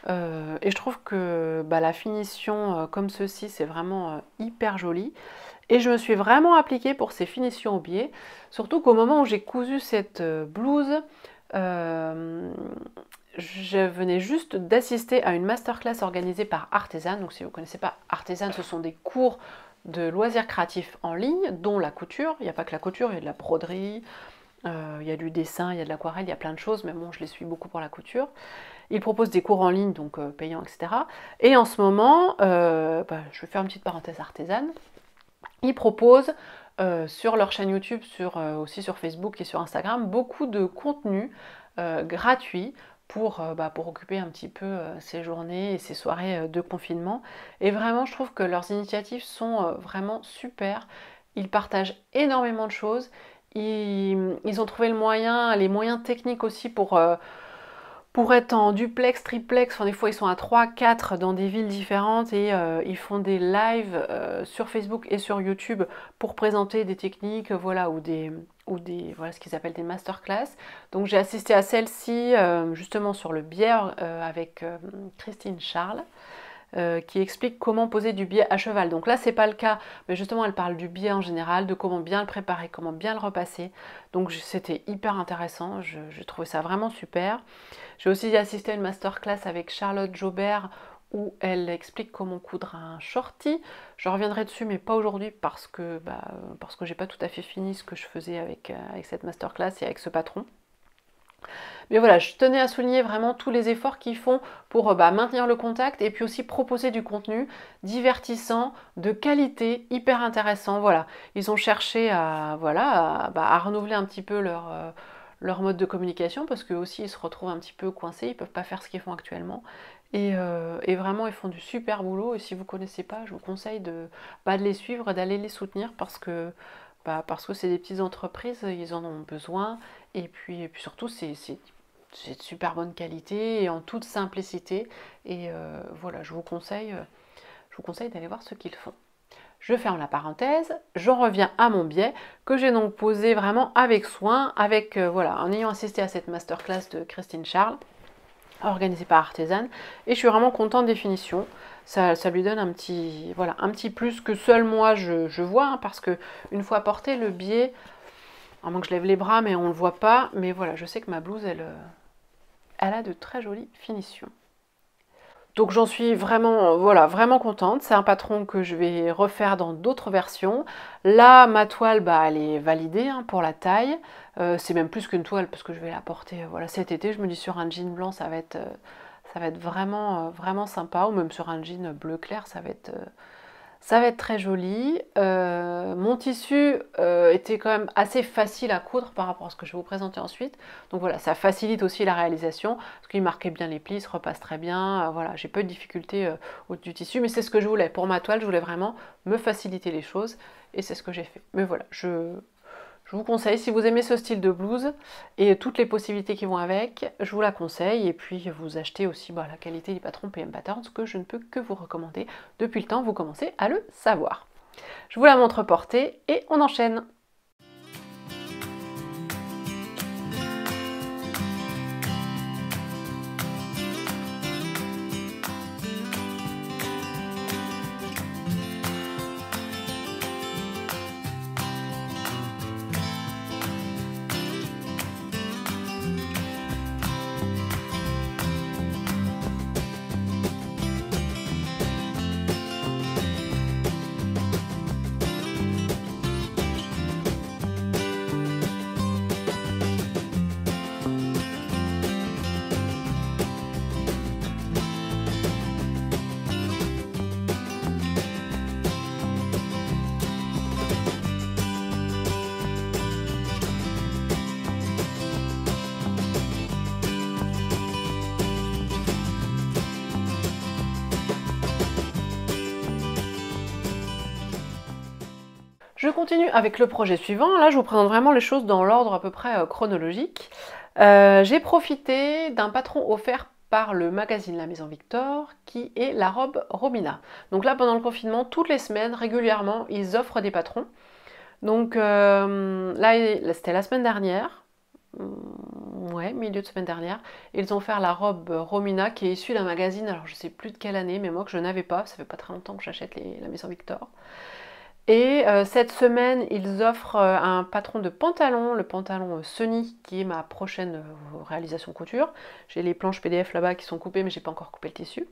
Speaker 1: Et je trouve que la finition comme ceci, c'est vraiment hyper joli. Et je me suis vraiment appliquée pour ces finitions au biais. Surtout qu'au moment où j'ai cousu cette blouse, je venais juste d'assister à une masterclass organisée par Artisan. Donc si vous ne connaissez pas Artisan, ce sont des cours de loisirs créatifs en ligne, dont la couture. Il n'y a pas que la couture, il y a de la broderie, il y a du dessin, il y a de l'aquarelle, il y a plein de choses, mais bon, je les suis beaucoup pour la couture. Ils proposent des cours en ligne, donc payants, etc. Et en ce moment, je vais faire une petite parenthèse Artisan, ils proposent sur leur chaîne YouTube, aussi sur Facebook et sur Instagram, beaucoup de contenu gratuit pour occuper un petit peu ces journées et ces soirées de confinement. Et vraiment, je trouve que leurs initiatives sont vraiment super. Ils partagent énormément de choses. Ils ont trouvé les moyens techniques aussi pour être en duplex, triplex, enfin des fois ils sont à 3, 4 dans des villes différentes et ils font des lives sur Facebook et sur YouTube pour présenter des techniques, voilà, ou voilà, ce qu'ils appellent des masterclass. Donc j'ai assisté à celle-ci justement sur le biais avec Christine Charles. Qui explique comment poser du biais à cheval. Donc là, c'est pas le cas, mais justement, elle parle du biais en général, de comment bien le préparer, comment bien le repasser. Donc c'était hyper intéressant, j'ai trouvé ça vraiment super. J'ai aussi assisté à une masterclass avec Charlotte Jobert où elle explique comment coudre un shorty. Je reviendrai dessus, mais pas aujourd'hui parce que j'ai pas tout à fait fini ce que je faisais avec cette masterclass et avec ce patron. Mais voilà, je tenais à souligner vraiment tous les efforts qu'ils font pour maintenir le contact et puis aussi proposer du contenu divertissant, de qualité, hyper intéressant. Voilà, ils ont cherché à renouveler un petit peu leur mode de communication parce qu'eux aussi ils se retrouvent un petit peu coincés, ils ne peuvent pas faire ce qu'ils font actuellement. Et vraiment, ils font du super boulot. Et si vous ne connaissez pas, je vous conseille de les suivre, d'aller les soutenir parce que c'est des petites entreprises, ils en ont besoin. Et puis surtout, c'est de super bonne qualité et en toute simplicité. Et voilà, je vous conseille d'aller voir ce qu'ils font. Je ferme la parenthèse, j'en reviens à mon biais que j'ai donc posé vraiment avec soin, en ayant assisté à cette masterclass de Christine Charles, organisée par Artisan, et je suis vraiment contente des finitions. Ça lui donne un petit plus que seul moi je vois, hein, parce que une fois porté le biais, à moins que je lève les bras, mais on ne le voit pas, mais voilà, je sais que ma blouse, elle a de très jolies finitions. Donc j'en suis vraiment contente. C'est un patron que je vais refaire dans d'autres versions. Là, ma toile, elle est validée hein, pour la taille. C'est même plus qu'une toile parce que je vais la porter cet été. Je me dis sur un jean blanc, ça va être vraiment sympa. Ou même sur un jean bleu clair, ça va être très joli. Mon tissu était quand même assez facile à coudre par rapport à ce que je vais vous présenter ensuite. Donc voilà, ça facilite aussi la réalisation parce qu'il marquait bien les plis, il se repasse très bien. Voilà, j'ai pas eu de difficulté au du tissu, mais c'est ce que je voulais. Pour ma toile, je voulais vraiment me faciliter les choses et c'est ce que j'ai fait. Mais voilà, je vous conseille, si vous aimez ce style de blouse et toutes les possibilités qui vont avec, je vous la conseille. Et puis vous achetez aussi la qualité du patron PM Patterns, que je ne peux que vous recommander. Depuis le temps, vous commencez à le savoir. Je vous la montre portée et on enchaîne. Je continue avec le projet suivant. Là, je vous présente vraiment les choses dans l'ordre à peu près chronologique. J'ai profité d'un patron offert par le magazine La Maison Victor, qui est la robe Romina. Donc là, pendant le confinement, toutes les semaines, régulièrement, ils offrent des patrons. Donc là, c'était la semaine dernière, ouais, milieu de semaine dernière, ils ont offert la robe Romina, qui est issue d'un magazine, alors je sais plus de quelle année, mais moi que je n'avais pas, ça fait pas très longtemps que j'achète La Maison Victor. Et cette semaine, ils offrent un patron de pantalon, le pantalon Sunny, qui est ma prochaine réalisation couture. J'ai les planches PDF là-bas qui sont coupées, mais j'ai pas encore coupé le tissu.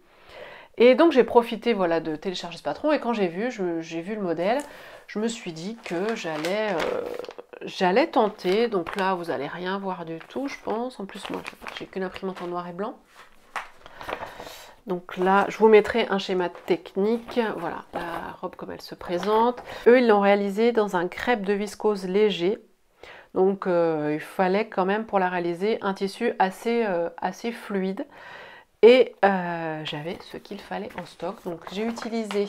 Speaker 1: Et donc j'ai profité voilà, de télécharger ce patron, et quand j'ai vu le modèle, je me suis dit que j'allais tenter. Donc là, vous n'allez rien voir du tout, je pense. En plus, moi, j'ai qu'une imprimante en noir et blanc. Donc là, je vous mettrai un schéma technique, voilà, la robe comme elle se présente. Eux, ils l'ont réalisée dans un crêpe de viscose léger. Donc il fallait quand même pour la réaliser un tissu assez fluide. Et j'avais ce qu'il fallait en stock. Donc j'ai utilisé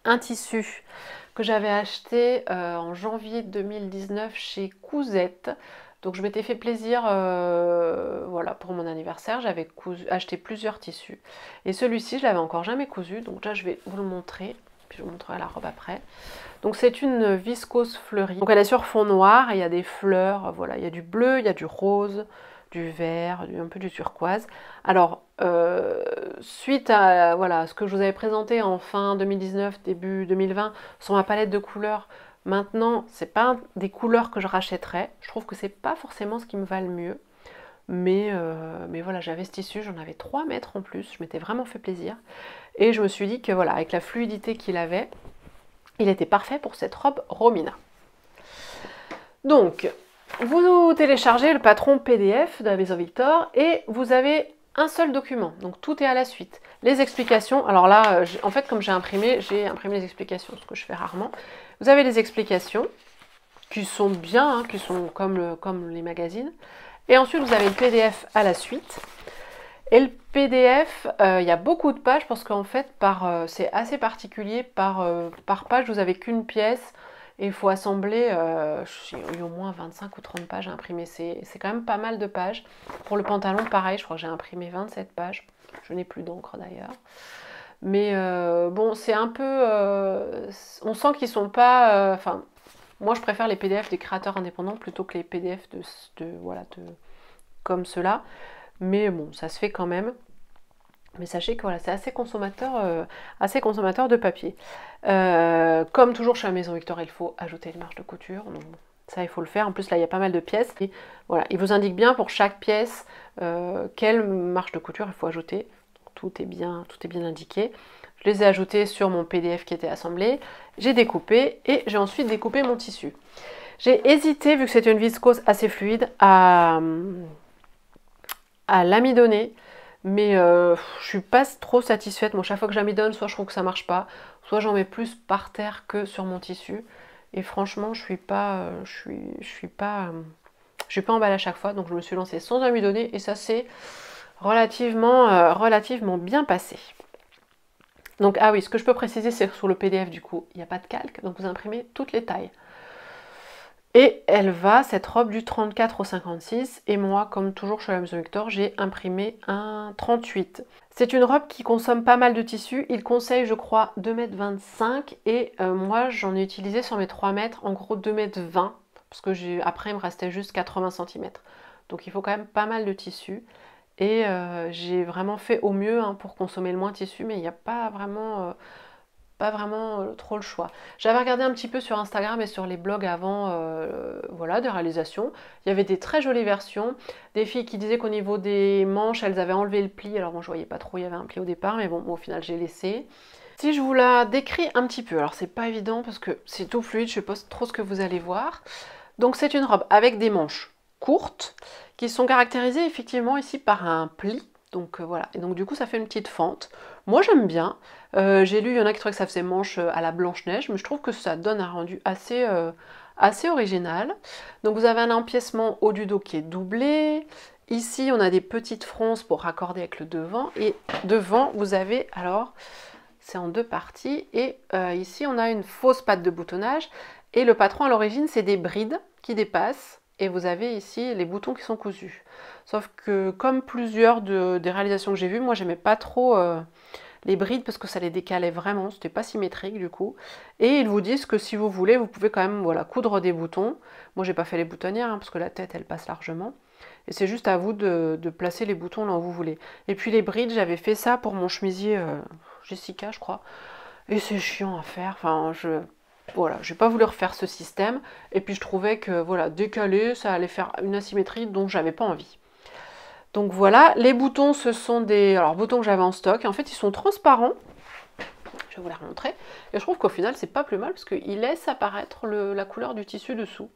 Speaker 1: un tissu que j'avais acheté en janvier 2019 chez Cousette. Donc je m'étais fait plaisir voilà, pour mon anniversaire, j'avais acheté plusieurs tissus. Et celui-ci, je l'avais encore jamais cousu, donc là je vais vous le montrer, puis je vous montrerai la robe après. Donc c'est une viscose fleurie. Donc elle est sur fond noir et il y a des fleurs, voilà, il y a du bleu, il y a du rose, du vert, un peu du turquoise. Alors, suite à voilà, ce que je vous avais présenté en fin 2019, début 2020, sur ma palette de couleurs, maintenant, c'est pas des couleurs que je rachèterais. Je trouve que c'est pas forcément ce qui me va le mieux. Mais voilà, j'avais ce tissu, j'en avais 3 mètres en plus. Je m'étais vraiment fait plaisir. Et je me suis dit que voilà, avec la fluidité qu'il avait, il était parfait pour cette robe Romina. Donc, vous téléchargez le patron PDF de la Maison Victor et vous avez un seul document. Donc tout est à la suite. Les explications, alors là, en fait, comme j'ai imprimé les explications, ce que je fais rarement. Vous avez les explications qui sont bien, hein, qui sont comme les magazines. Et ensuite, vous avez le PDF à la suite. Et le PDF, il y a beaucoup de pages parce qu'en fait, c'est assez particulier. Par page, vous n'avez qu'une pièce et il faut assembler, il y a eu au moins 25 ou 30 pages à imprimer. C'est quand même pas mal de pages. Pour le pantalon, pareil, je crois que j'ai imprimé 27 pages. Je n'ai plus d'encre d'ailleurs. Mais bon, c'est un peu... on sent qu'ils sont pas... Enfin, moi, je préfère les PDF des créateurs indépendants plutôt que les PDF comme ceux-là. Mais bon, ça se fait quand même. Mais sachez que voilà, c'est assez consommateur de papier. Comme toujours chez la Maison Victor, il faut ajouter les marges de couture. Donc, ça, il faut le faire. En plus, là, il y a pas mal de pièces. Et voilà, il vous indique bien pour chaque pièce quelle marge de couture il faut ajouter. Tout est bien indiqué. Je les ai ajoutés sur mon PDF qui était assemblé. J'ai découpé et j'ai ensuite découpé mon tissu. J'ai hésité, vu que c'était une viscose assez fluide, à l'amidonner. Mais je suis pas trop satisfaite. Moi, chaque fois que j'amidonne, soit je trouve que ça marche pas, soit j'en mets plus par terre que sur mon tissu. Et franchement, je suis pas emballée à chaque fois. Donc je me suis lancée sans amidonner et ça s'est relativement bien passé. Donc, ah oui, ce que je peux préciser, c'est que sur le PDF, du coup, il n'y a pas de calque, donc vous imprimez toutes les tailles. Et elle va, cette robe, du 34 au 56, et moi, comme toujours chez la Maison Victor, j'ai imprimé un 38. C'est une robe qui consomme pas mal de tissu, il conseille, je crois, 2,25 m, et moi, j'en ai utilisé sur mes 3 mètres, en gros 2,20 m, parce que après, il me restait juste 80 cm. Donc, il faut quand même pas mal de tissu. Et j'ai vraiment fait au mieux hein, pour consommer le moins de tissu, mais il n'y a pas vraiment trop le choix. J'avais regardé un petit peu sur Instagram et sur les blogs avant voilà, de réalisation. Il y avait des très jolies versions, des filles qui disaient qu'au niveau des manches, elles avaient enlevé le pli. Alors moi je voyais pas trop, il y avait un pli au départ, mais bon, au final j'ai laissé. Si je vous la décris un petit peu, alors c'est pas évident parce que c'est tout fluide, je sais pas trop ce que vous allez voir. Donc c'est une robe avec des manches courtes, qui sont caractérisées effectivement ici par un pli. Donc voilà, et donc du coup ça fait une petite fente. Moi j'aime bien. J'ai lu, il y en a qui trouvaient que ça faisait manche à la Blanche-Neige, mais je trouve que ça donne un rendu assez original. Donc vous avez un empiècement haut du dos qui est doublé. Ici on a des petites fronces pour raccorder avec le devant. Et devant vous avez alors c'est en deux parties. Et ici, on a une fausse patte de boutonnage. Et le patron, à l'origine, c'est des brides qui dépassent. Et vous avez ici les boutons qui sont cousus. Sauf que, comme plusieurs des réalisations que j'ai vues, moi, j'aimais pas trop les brides parce que ça les décalait vraiment. C'était pas symétrique, du coup. Et ils vous disent que si vous voulez, vous pouvez quand même voilà, coudre des boutons. Moi, j'ai pas fait les boutonnières, hein, parce que la tête, elle passe largement. Et c'est juste à vous de placer les boutons là où vous voulez. Et puis les brides, j'avais fait ça pour mon chemisier Jessica, je crois. Et c'est chiant à faire. Enfin, voilà, j'ai pas voulu refaire ce système. Et puis je trouvais que voilà, décaler, ça allait faire une asymétrie dont j'avais pas envie. Donc voilà, les boutons, ce sont des boutons que j'avais en stock. Et en fait, ils sont transparents. Je vais vous les remontrer. Et je trouve qu'au final, c'est pas plus mal parce qu'ils laissent apparaître la couleur du tissu dessous.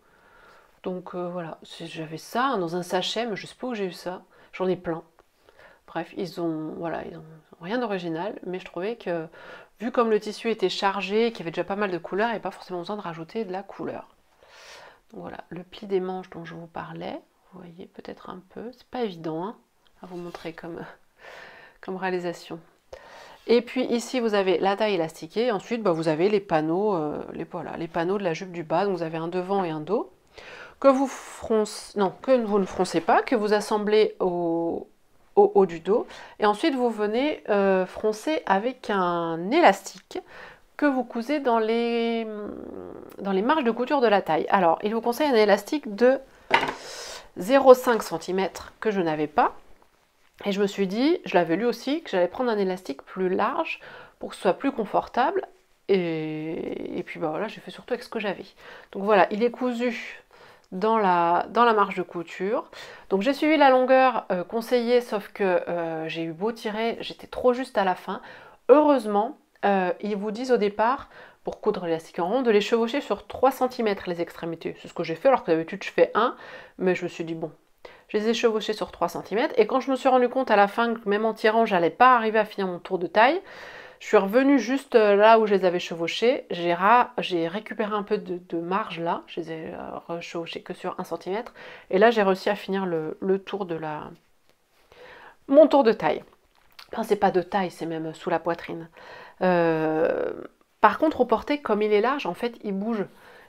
Speaker 1: Donc voilà, j'avais ça hein, dans un sachet, mais je sais pas où j'ai eu ça. J'en ai plein. Bref, ils ont rien d'original, mais je trouvais que, vu comme le tissu était chargé, qu'il y avait déjà pas mal de couleurs, il n'y avait pas forcément besoin de rajouter de la couleur. Donc voilà, le pli des manches dont je vous parlais, vous voyez peut-être un peu, c'est pas évident hein, à vous montrer comme réalisation. Et puis ici, vous avez la taille élastiquée, et ensuite vous avez les panneaux, les panneaux de la jupe du bas, donc vous avez un devant et un dos. Que vous ne froncez pas, que vous assemblez au haut du dos. Et ensuite, vous venez froncer avec un élastique que vous cousez dans les marges de couture de la taille. Alors, il vous conseille un élastique de 0,5 cm que je n'avais pas. Et je me suis dit, je l'avais lu aussi, que j'allais prendre un élastique plus large pour que ce soit plus confortable. Et puis voilà, j'ai fait surtout avec ce que j'avais. Donc voilà, il est cousu dans la marge de couture. Donc j'ai suivi la longueur conseillée, sauf que j'ai eu beau tirer, j'étais trop juste à la fin. Heureusement, ils vous disent au départ, pour coudre l'élastique en rond, de les chevaucher sur 3 cm les extrémités. C'est ce que j'ai fait, alors que d'habitude je fais 1, mais je me suis dit bon, je les ai chevauchés sur 3 cm, et quand je me suis rendu compte à la fin que même en tirant, j'allais pas arriver à finir mon tour de taille, je suis revenue juste là où je les avais chevauchés, j'ai récupéré un peu de marge là, je les ai rechevauchés que sur 1 cm, et là j'ai réussi à finir le tour de mon tour de taille. Enfin, c'est pas de taille, c'est même sous la poitrine. Par contre, au porté, comme il est large, en fait, il bouge.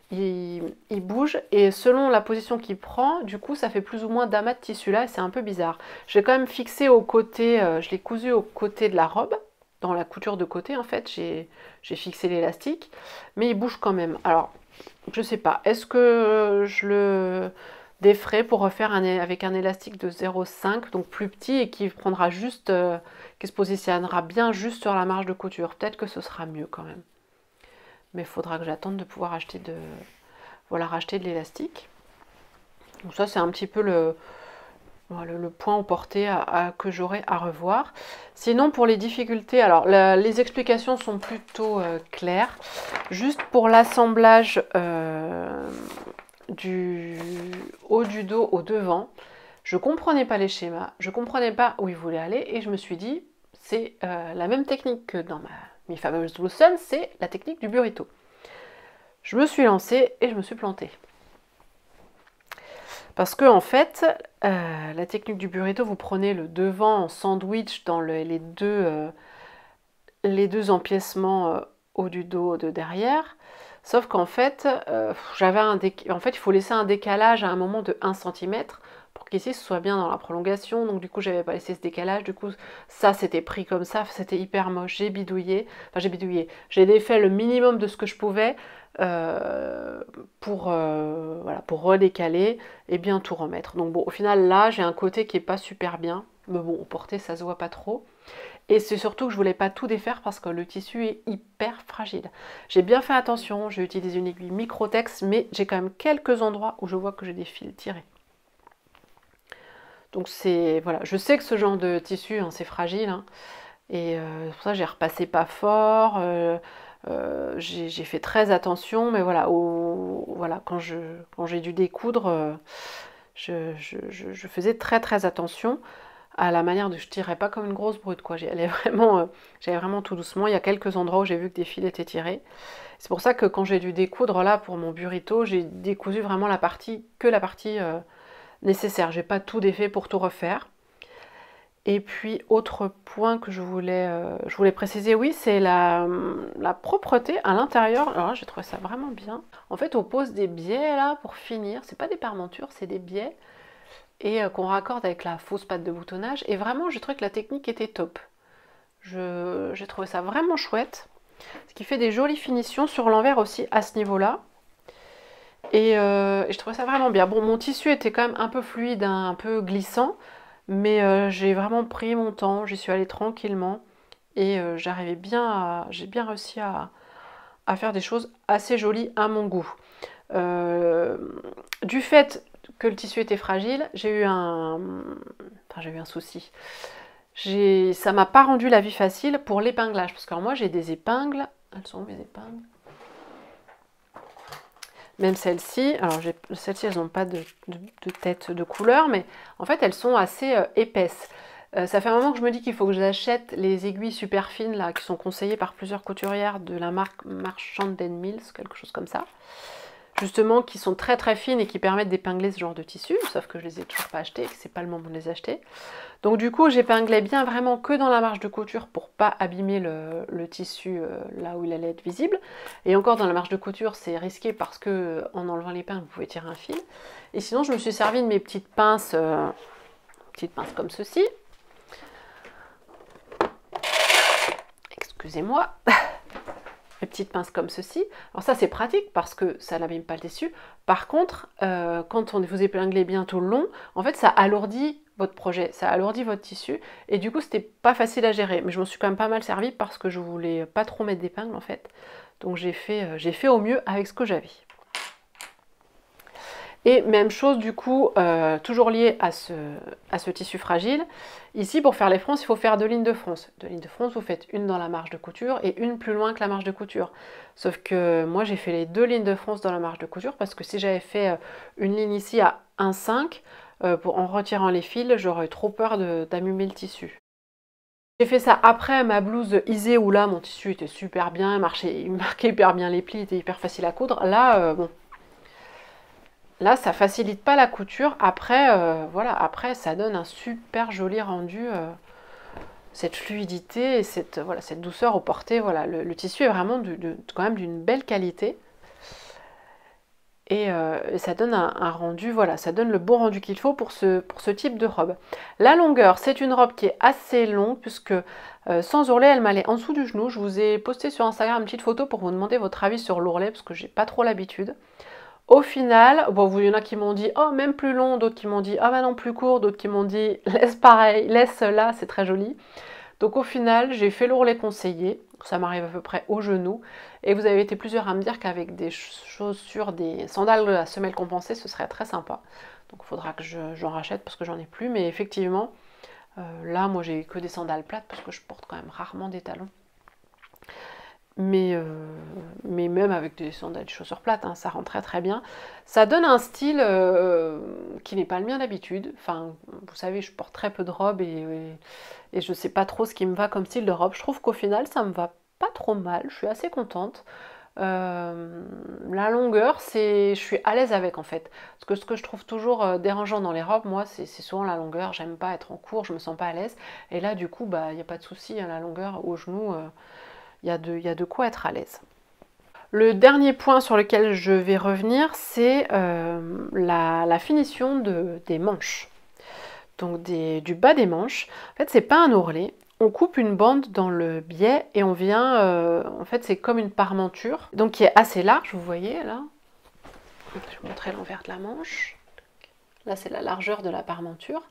Speaker 1: Il bouge, et selon la position qu'il prend, du coup, ça fait plus ou moins d'amas de tissu là, et c'est un peu bizarre. Je l'ai quand même fixé au côté, je l'ai cousu au côté de la robe, dans la couture de côté en fait, j'ai fixé l'élastique, mais il bouge quand même. Alors, je sais pas, est-ce que je le déferai pour refaire avec un élastique de 0,5, donc plus petit, et qui prendra juste, qui se positionnera bien juste sur la marge de couture. Peut-être que ce sera mieux quand même. Mais il faudra que j'attende de pouvoir racheter de l'élastique. Donc ça, c'est un petit peu le point au porté que j'aurai à revoir. Sinon, pour les difficultés, alors les explications sont plutôt claires. Juste pour l'assemblage du haut du dos au devant, je ne comprenais pas les schémas, je ne comprenais pas où ils voulaient aller, et je me suis dit, c'est la même technique que dans mes fameuses Blueson, c'est la technique du burrito. Je me suis lancée et je me suis plantée. Parce que en fait, la technique du burrito, vous prenez le devant en sandwich dans les deux empiècements haut du dos de derrière. Sauf qu'en fait, il faut laisser un décalage à un moment de 1 cm pour qu'ici ce soit bien dans la prolongation. Donc du coup, j'avais pas laissé ce décalage. Du coup, ça c'était pris comme ça, c'était hyper moche. J'ai bidouillé. J'ai défait le minimum de ce que je pouvais pour redécaler et bien tout remettre. Donc bon, au final là, j'ai un côté qui est pas super bien. Mais bon, au porté, ça se voit pas trop. Et c'est surtout que je voulais pas tout défaire parce que le tissu est hyper fragile. J'ai bien fait attention, j'ai utilisé une aiguille Microtex, mais j'ai quand même quelques endroits où je vois que j'ai des fils tirés. Donc c'est, voilà, je sais que ce genre de tissu, hein, c'est fragile, hein, et pour ça j'ai repassé pas fort, j'ai fait très attention, mais voilà, quand j'ai dû découdre, je faisais très attention à la manière de, je tirais pas comme une grosse brute, quoi. J'allais vraiment tout doucement. Il y a quelques endroits où j'ai vu que des fils étaient tirés. C'est pour ça que quand j'ai dû découdre là pour mon burrito, j'ai décousu vraiment la partie nécessaire. J'ai pas tout défait pour tout refaire. Et puis, autre point que je voulais préciser, oui, c'est la propreté à l'intérieur. Alors là, j'ai trouvé ça vraiment bien. En fait, on pose des biais là pour finir. C'est pas des parmentures, c'est des biais. Et qu'on raccorde avec la fausse pâte de boutonnage. Et vraiment, j'ai trouvé que la technique était top. J'ai trouvé ça vraiment chouette. Ce qui fait des jolies finitions sur l'envers aussi à ce niveau-là. Et je trouvais ça vraiment bien. Bon, mon tissu était quand même un peu fluide, hein, un peu glissant. Mais j'ai vraiment pris mon temps, j'y suis allée tranquillement et j'ai bien réussi à faire des choses assez jolies à mon goût. Du fait que le tissu était fragile, j'ai eu un souci. Ça m'a pas rendu la vie facile pour l'épinglage, parce que moi j'ai des épingles. Elles sont où mes épingles? Même celles-ci, alors celles-ci elles n'ont pas de tête de couleur, mais en fait elles sont assez épaisses. Ça fait un moment que je me dis qu'il faut que j'achète les aiguilles super fines là, qui sont conseillées par plusieurs couturières de la marque Marchand Mills, quelque chose comme ça. Justement, qui sont très très fines et qui permettent d'épingler ce genre de tissu, sauf que je les ai toujours pas achetées et que c'est pas le moment de les acheter. Donc du coup, j'épinglais bien vraiment que dans la marge de couture pour pas abîmer le tissu là où il allait être visible. Et encore dans la marge de couture, c'est risqué parce que en enlevant l'épingle, vous pouvez tirer un fil. Et sinon, je me suis servi de mes petites pinces comme ceci. Excusez-moi. Mes petites pinces comme ceci. Alors ça c'est pratique parce que ça n'abîme pas le tissu. Par contre, quand vous épinglez bien tout le long, en fait ça alourdit votre projet, ça alourdit votre tissu et du coup c'était pas facile à gérer. Mais je m'en suis quand même pas mal servi parce que je voulais pas trop mettre d'épingles en fait. Donc j'ai fait au mieux avec ce que j'avais. Et même chose du coup, toujours lié à ce tissu fragile. Ici, pour faire les fronces, il faut faire 2 lignes de fronce. 2 lignes de fronce, vous faites une dans la marge de couture et une plus loin que la marge de couture. Sauf que moi, j'ai fait les 2 lignes de fronce dans la marge de couture parce que si j'avais fait une ligne ici à 1,5, en retirant les fils, j'aurais eu trop peur d'abîmer le tissu. J'ai fait ça après ma blouse Isée où là, mon tissu était super bien, il marquait hyper bien les plis, il était hyper facile à coudre. Là, bon... Là, ça facilite pas la couture. Après, voilà, après, ça donne un super joli rendu. Cette fluidité et cette douceur au porté. Voilà, le tissu est vraiment quand même d'une belle qualité. Et ça donne un rendu, voilà, ça donne le bon rendu qu'il faut pour ce type de robe. La longueur, c'est une robe qui est assez longue puisque sans ourlet, elle m'allait en dessous du genou. Je vous ai posté sur Instagram une petite photo pour vous demander votre avis sur l'ourlet parce que j'ai pas trop l'habitude. Au final, bon, il y en a qui m'ont dit « Oh, même plus long », d'autres qui m'ont dit « Ah bah non, plus court », d'autres qui m'ont dit « Laisse pareil, laisse là, c'est très joli ». Donc au final, j'ai fait l'ourlet conseillé, ça m'arrive à peu près au genou, et vous avez été plusieurs à me dire qu'avec des chaussures, des sandales à semelle compensée, ce serait très sympa. Donc il faudra que j'en rachète parce que j'en ai plus, mais effectivement, là, moi j'ai que des sandales plates parce que je porte quand même rarement des talons. Mais même avec des sandales, des chaussures plates, hein, ça rend très très bien. Ça donne un style qui n'est pas le mien d'habitude. Enfin, vous savez, je porte très peu de robes et je ne sais pas trop ce qui me va comme style de robe. Je trouve qu'au final, ça me va pas trop mal. Je suis assez contente. La longueur, je suis à l'aise avec en fait. Parce que ce que je trouve toujours dérangeant dans les robes, moi, c'est souvent la longueur. J'aime pas être en court, je me sens pas à l'aise. Et là, du coup, bah, il n'y a pas de souci, hein, la longueur au genou. Il y a de quoi être à l'aise. Le dernier point sur lequel je vais revenir, c'est la finition des manches. Donc du bas des manches. En fait, c'est pas un ourlet. On coupe une bande dans le biais et on vient... en fait, c'est comme une parmenture. Donc qui est assez large, vous voyez là. Je vais vous montrer l'envers de la manche. Là, c'est la largeur de la parmenture.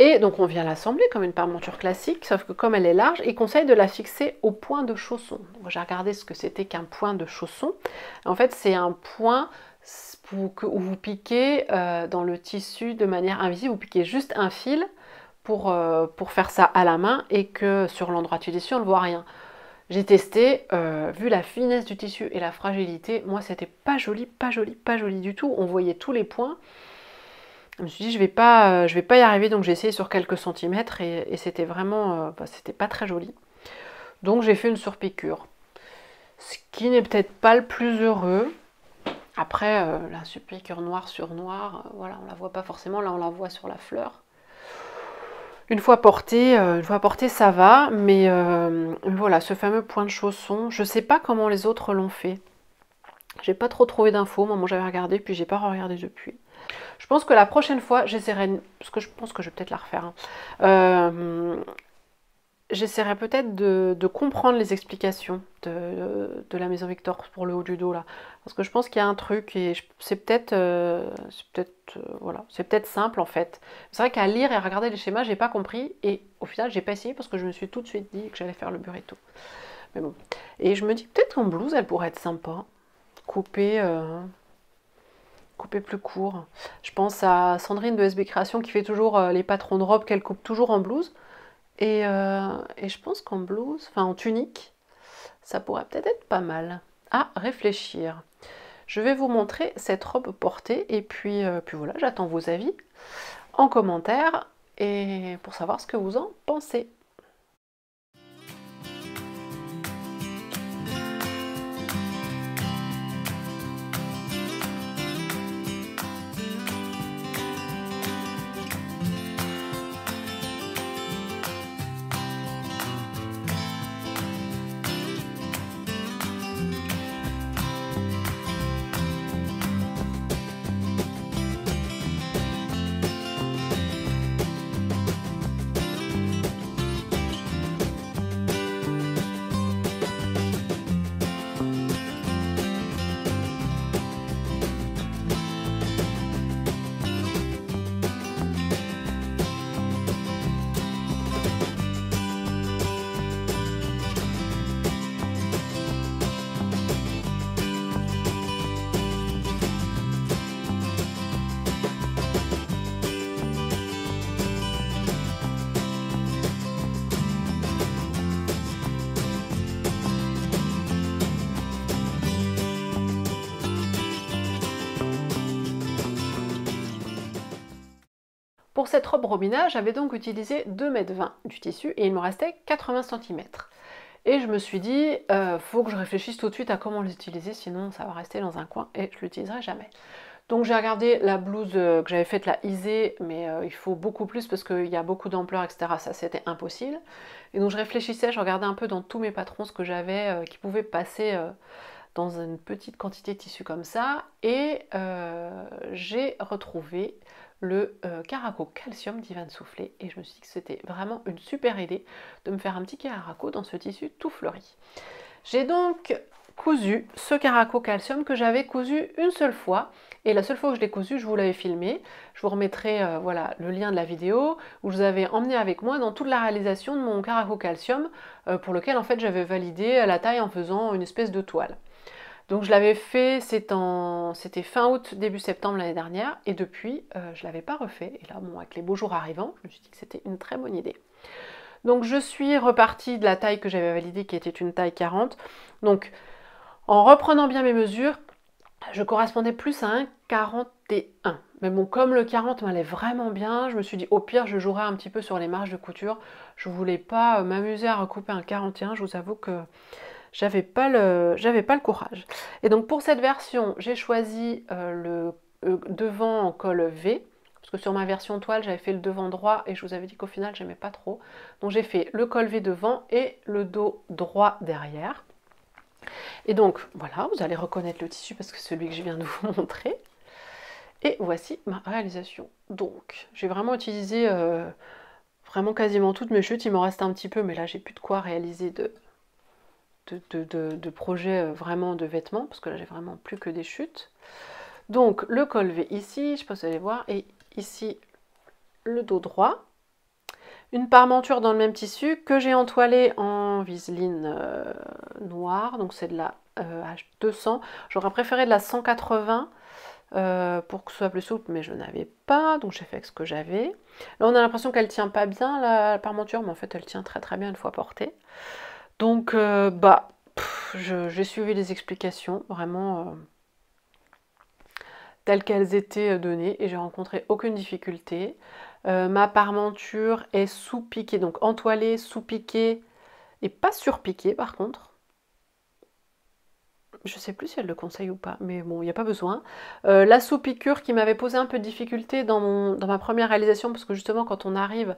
Speaker 1: Et donc on vient l'assembler comme une parmenture classique, sauf que comme elle est large, il conseille de la fixer au point de chausson. J'ai regardé ce que c'était qu'un point de chausson. En fait, c'est un point où vous piquez dans le tissu de manière invisible, vous piquez juste un fil pour faire ça à la main et que sur l'endroit du tissu, on ne voit rien. J'ai testé, vu la finesse du tissu et la fragilité, moi c'était pas joli, pas joli, pas joli du tout. On voyait tous les points. Je me suis dit je vais pas y arriver, donc j'ai essayé sur quelques centimètres et c'était vraiment, c'était pas très joli. Donc j'ai fait une surpiqûre, ce qui n'est peut-être pas le plus heureux. Après la surpiqûre noir sur noir, voilà, on la voit pas forcément, là on la voit sur la fleur. Une fois porté, ça va, mais voilà, ce fameux point de chausson, je sais pas comment les autres l'ont fait. J'ai pas trop trouvé d'infos, moi j'avais regardé, puis j'ai pas regardé depuis. Je pense que la prochaine fois, j'essaierai, parce que je pense que je vais peut-être la refaire, hein. J'essaierai peut-être de comprendre les explications de la Maison Victor pour le haut du dos là. Parce que je pense qu'il y a un truc et c'est peut-être voilà, c'est peut-être simple en fait. C'est vrai qu'à lire et à regarder les schémas, j'ai pas compris et au final, j'ai pas essayé parce que je me suis tout de suite dit que j'allais faire le burrito. Mais bon. Et je me dis peut-être qu'en blouse, elle pourrait être sympa. Couper, couper plus court. Je pense à Sandrine de SB Création qui fait toujours les patrons de robes qu'elle coupe toujours en blouse. Et je pense qu'en blouse, enfin en tunique, ça pourrait peut-être être pas mal à réfléchir. Je vais vous montrer cette robe portée et puis voilà, j'attends vos avis en commentaire et pour savoir ce que vous en pensez. Pour cette robe Robina, j'avais donc utilisé 2,20 m du tissu et il me restait 80 cm. Et je me suis dit, faut que je réfléchisse tout de suite à comment l'utiliser, sinon ça va rester dans un coin et je l'utiliserai jamais. Donc j'ai regardé la blouse que j'avais faite, la Isée, mais il faut beaucoup plus parce qu'il y a beaucoup d'ampleur, etc. Ça c'était impossible. Et donc je réfléchissais, je regardais un peu dans tous mes patrons ce que j'avais qui pouvait passer dans une petite quantité de tissu comme ça. Et j'ai retrouvé le caraco calcium d'Ivan Soufflé et je me suis dit que c'était vraiment une super idée de me faire un petit caraco dans ce tissu tout fleuri. J'ai donc cousu ce caraco calcium que j'avais cousu une seule fois et la seule fois que je l'ai cousu, je vous l'avais filmé. Je vous remettrai voilà, le lien de la vidéo où je vous avais emmené avec moi dans toute la réalisation de mon caraco calcium pour lequel en fait j'avais validé la taille en faisant une espèce de toile. Donc je l'avais fait, c'était fin août, début septembre l'année dernière, et depuis, je ne l'avais pas refait. Et là, bon, avec les beaux jours arrivant, je me suis dit que c'était une très bonne idée. Donc je suis repartie de la taille que j'avais validée, qui était une taille 40. Donc en reprenant bien mes mesures, je correspondais plus à un 41. Mais bon, comme le 40 m'allait vraiment bien, je me suis dit au pire, je jouerai un petit peu sur les marges de couture. Je ne voulais pas m'amuser à recouper un 41, je vous avoue que j'avais pas le courage. Et donc pour cette version, j'ai choisi le devant en col V, parce que sur ma version toile, j'avais fait le devant droit et je vous avais dit qu'au final, j'aimais pas trop. Donc j'ai fait le col V devant et le dos droit derrière. Et donc voilà, vous allez reconnaître le tissu parce que c'est celui que je viens de vous montrer. Et voici ma réalisation. Donc j'ai vraiment utilisé vraiment quasiment toutes mes chutes, il m'en reste un petit peu, mais là j'ai plus de quoi réaliser de projets vraiment de vêtements, parce que là j'ai vraiment plus que des chutes. Donc le col V ici, je sais pas si vous allez voir, et ici le dos droit. Une parmenture dans le même tissu que j'ai entoilé en viseline noire, donc c'est de la H200. J'aurais préféré de la 180 pour que ce soit plus souple, mais je n'avais pas, donc j'ai fait avec ce que j'avais. Là on a l'impression qu'elle tient pas bien la parmenture, mais en fait elle tient très très bien une fois portée. Donc, j'ai suivi les explications, vraiment telles qu'elles étaient données, et j'ai rencontré aucune difficulté. Ma parmenture est sous-piquée, donc entoilée, sous-piquée, et pas surpiquée par contre. Je sais plus si elle le conseille ou pas, mais bon, il n'y a pas besoin. La sous-piqûre qui m'avait posé un peu de difficulté dans ma première réalisation, parce que justement quand on arrive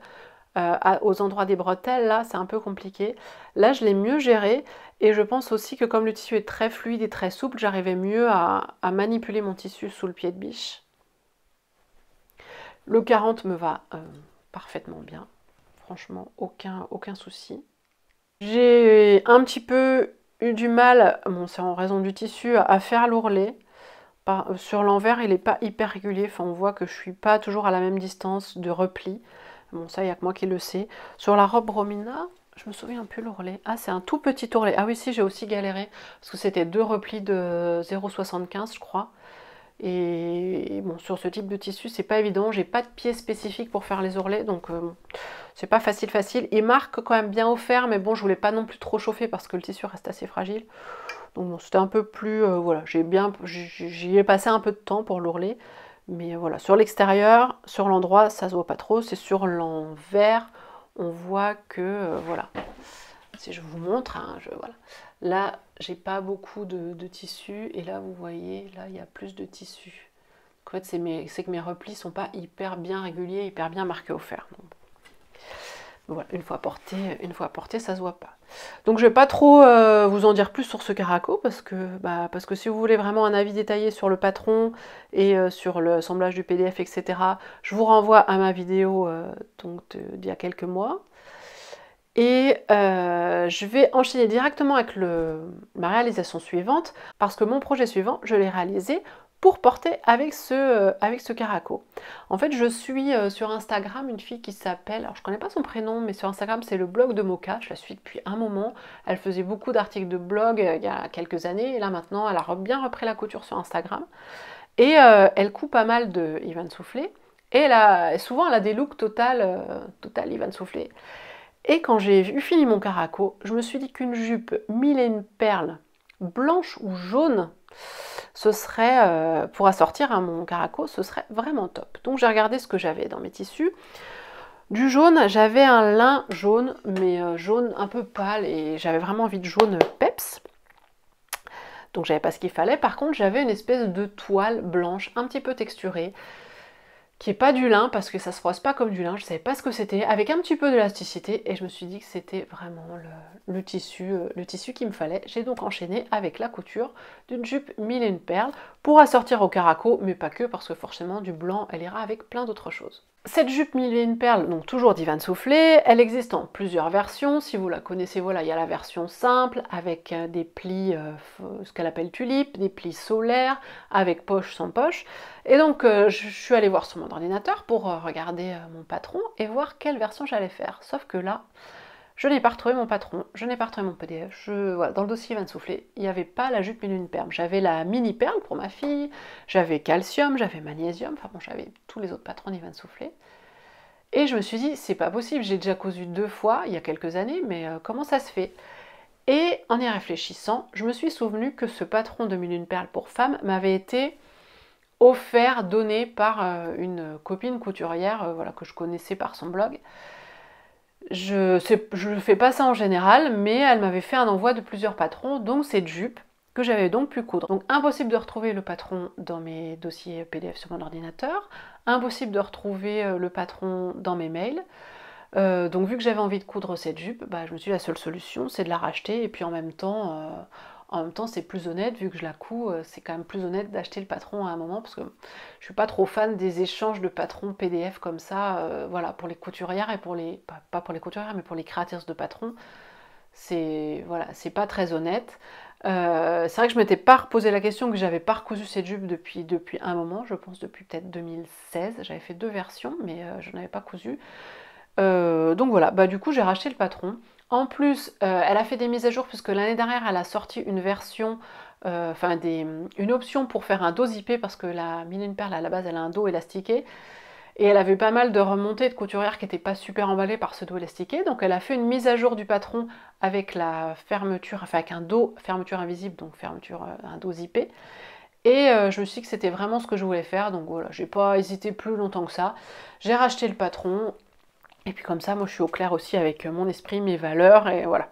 Speaker 1: aux endroits des bretelles, là c'est un peu compliqué. Là je l'ai mieux géré et je pense aussi que comme le tissu est très fluide et très souple, j'arrivais mieux à manipuler mon tissu sous le pied de biche. Le 40 me va parfaitement bien, franchement aucun souci. J'ai un petit peu eu du mal, bon c'est en raison du tissu, à faire l'ourlet. Sur l'envers, il n'est pas hyper régulier. Enfin, on voit que je suis pas toujours à la même distance de repli. Bon, ça, il n'y a que moi qui le sais. Sur la robe Romina, je me souviens plus l'ourlet. Ah, c'est un tout petit ourlet. Ah oui, si, j'ai aussi galéré. Parce que c'était 2 replis de 0,75, je crois. Et bon, sur ce type de tissu, c'est pas évident. J'ai pas de pied spécifique pour faire les ourlets. Donc, c'est pas facile. Il marque quand même bien au fer. Mais bon, je voulais pas non plus trop chauffer parce que le tissu reste assez fragile. Donc bon, c'était un peu plus, voilà, j'y ai passé un peu de temps pour l'ourlet, mais voilà, sur l'extérieur, sur l'endroit, ça se voit pas trop, c'est sur l'envers, on voit que, voilà, si je vous montre, hein, voilà, là, j'ai pas beaucoup de tissu, et là, vous voyez, là, il y a plus de tissu. En fait, c'est que mes replis sont pas hyper bien réguliers, hyper bien marqués au fer. Donc, voilà, une fois porté, ça se voit pas. Donc je vais pas trop vous en dire plus sur ce caraco parce que si vous voulez vraiment un avis détaillé sur le patron et sur le assemblage du PDF, etc., je vous renvoie à ma vidéo d'il y a quelques mois. Et je vais enchaîner directement avec ma réalisation suivante parce que mon projet suivant, je l'ai réalisé pour porter avec ce caraco. En fait, je suis sur Instagram une fille qui s'appelle, alors je connais pas son prénom, mais sur Instagram c'est le blog de Mocha, je la suis depuis un moment. Elle faisait beaucoup d'articles de blog il y a quelques années, et là maintenant elle a bien repris la couture sur Instagram. Et elle coupe pas mal de Ivan Soufflé, et souvent elle a des looks total Ivan Soufflé. Et quand j'ai fini mon caraco, je me suis dit qu'une jupe mille et une perles, blanche ou jaune, ce serait, pour assortir à mon caraco, ce serait vraiment top. Donc j'ai regardé ce que j'avais dans mes tissus. Du jaune, j'avais un lin jaune, mais jaune un peu pâle, et j'avais vraiment envie de jaune peps. Donc j'avais pas ce qu'il fallait. Par contre, j'avais une espèce de toile blanche, un petit peu texturée, qui est pas du lin parce que ça se froisse pas comme du lin, je savais pas ce que c'était, avec un petit peu d'élasticité, et je me suis dit que c'était vraiment le tissu qu'il me fallait. J'ai donc enchaîné avec la couture d'une jupe mille et une perles pour assortir au caraco, mais pas que, parce que forcément du blanc elle ira avec plein d'autres choses. Cette jupe mille et une perles, donc toujours d'Ivan Soufflé, elle existe en plusieurs versions. Si vous la connaissez, voilà, il y a la version simple avec des plis, ce qu'elle appelle tulipe, des plis solaires, avec poche, sans poche. Et donc je suis allée voir sur mon ordinateur pour regarder mon patron et voir quelle version j'allais faire. Sauf que là, je n'ai pas retrouvé mon patron, je n'ai pas retrouvé mon PDF. Voilà, dans le dossier Ivan Soufflé, il n'y avait pas la jupe mille et une perles. J'avais la mini perle pour ma fille, j'avais calcium, j'avais magnésium, enfin bon, j'avais tous les autres patrons d'Ivan Soufflé. Et je me suis dit, c'est pas possible, j'ai déjà cousu 2 fois, il y a quelques années, mais comment ça se fait? Et en y réfléchissant, je me suis souvenu que ce patron de mille et une perles pour femmes m'avait été offert, donné par une copine couturière, voilà, que je connaissais par son blog. Je ne fais pas ça en général, mais elle m'avait fait un envoi de plusieurs patrons, donc cette jupe que j'avais donc pu coudre. Donc impossible de retrouver le patron dans mes dossiers PDF sur mon ordinateur, impossible de retrouver le patron dans mes mails. Donc vu que j'avais envie de coudre cette jupe, je me suis dit la seule solution c'est de la racheter, et puis en même temps c'est plus honnête, vu que je la couds, c'est quand même plus honnête d'acheter le patron à un moment, parce que je suis pas trop fan des échanges de patrons PDF comme ça, voilà, pour les couturières et pour les, pas pour les couturières, mais pour les créatrices de patrons, c'est voilà, c'est pas très honnête. C'est vrai que je m'étais pas reposé la question, que j'avais pas recousu cette jupe depuis un moment, je pense depuis peut-être 2016, j'avais fait 2 versions, mais je n'avais pas cousu. Donc voilà, du coup j'ai racheté le patron. En plus, elle a fait des mises à jour puisque l'année dernière elle a sorti une version, une option pour faire un dos zippé, parce que la mille et une perles à la base elle a un dos élastiqué. Et elle avait pas mal de remontées de couturières qui n'étaient pas super emballées par ce dos élastiqué. Donc elle a fait une mise à jour du patron avec la fermeture, enfin avec un dos fermeture invisible, donc un dos zippé. Et je me suis dit que c'était vraiment ce que je voulais faire. Donc voilà, j'ai pas hésité plus longtemps que ça. J'ai racheté le patron. Et puis comme ça, moi je suis au clair aussi avec mon esprit, mes valeurs, et voilà.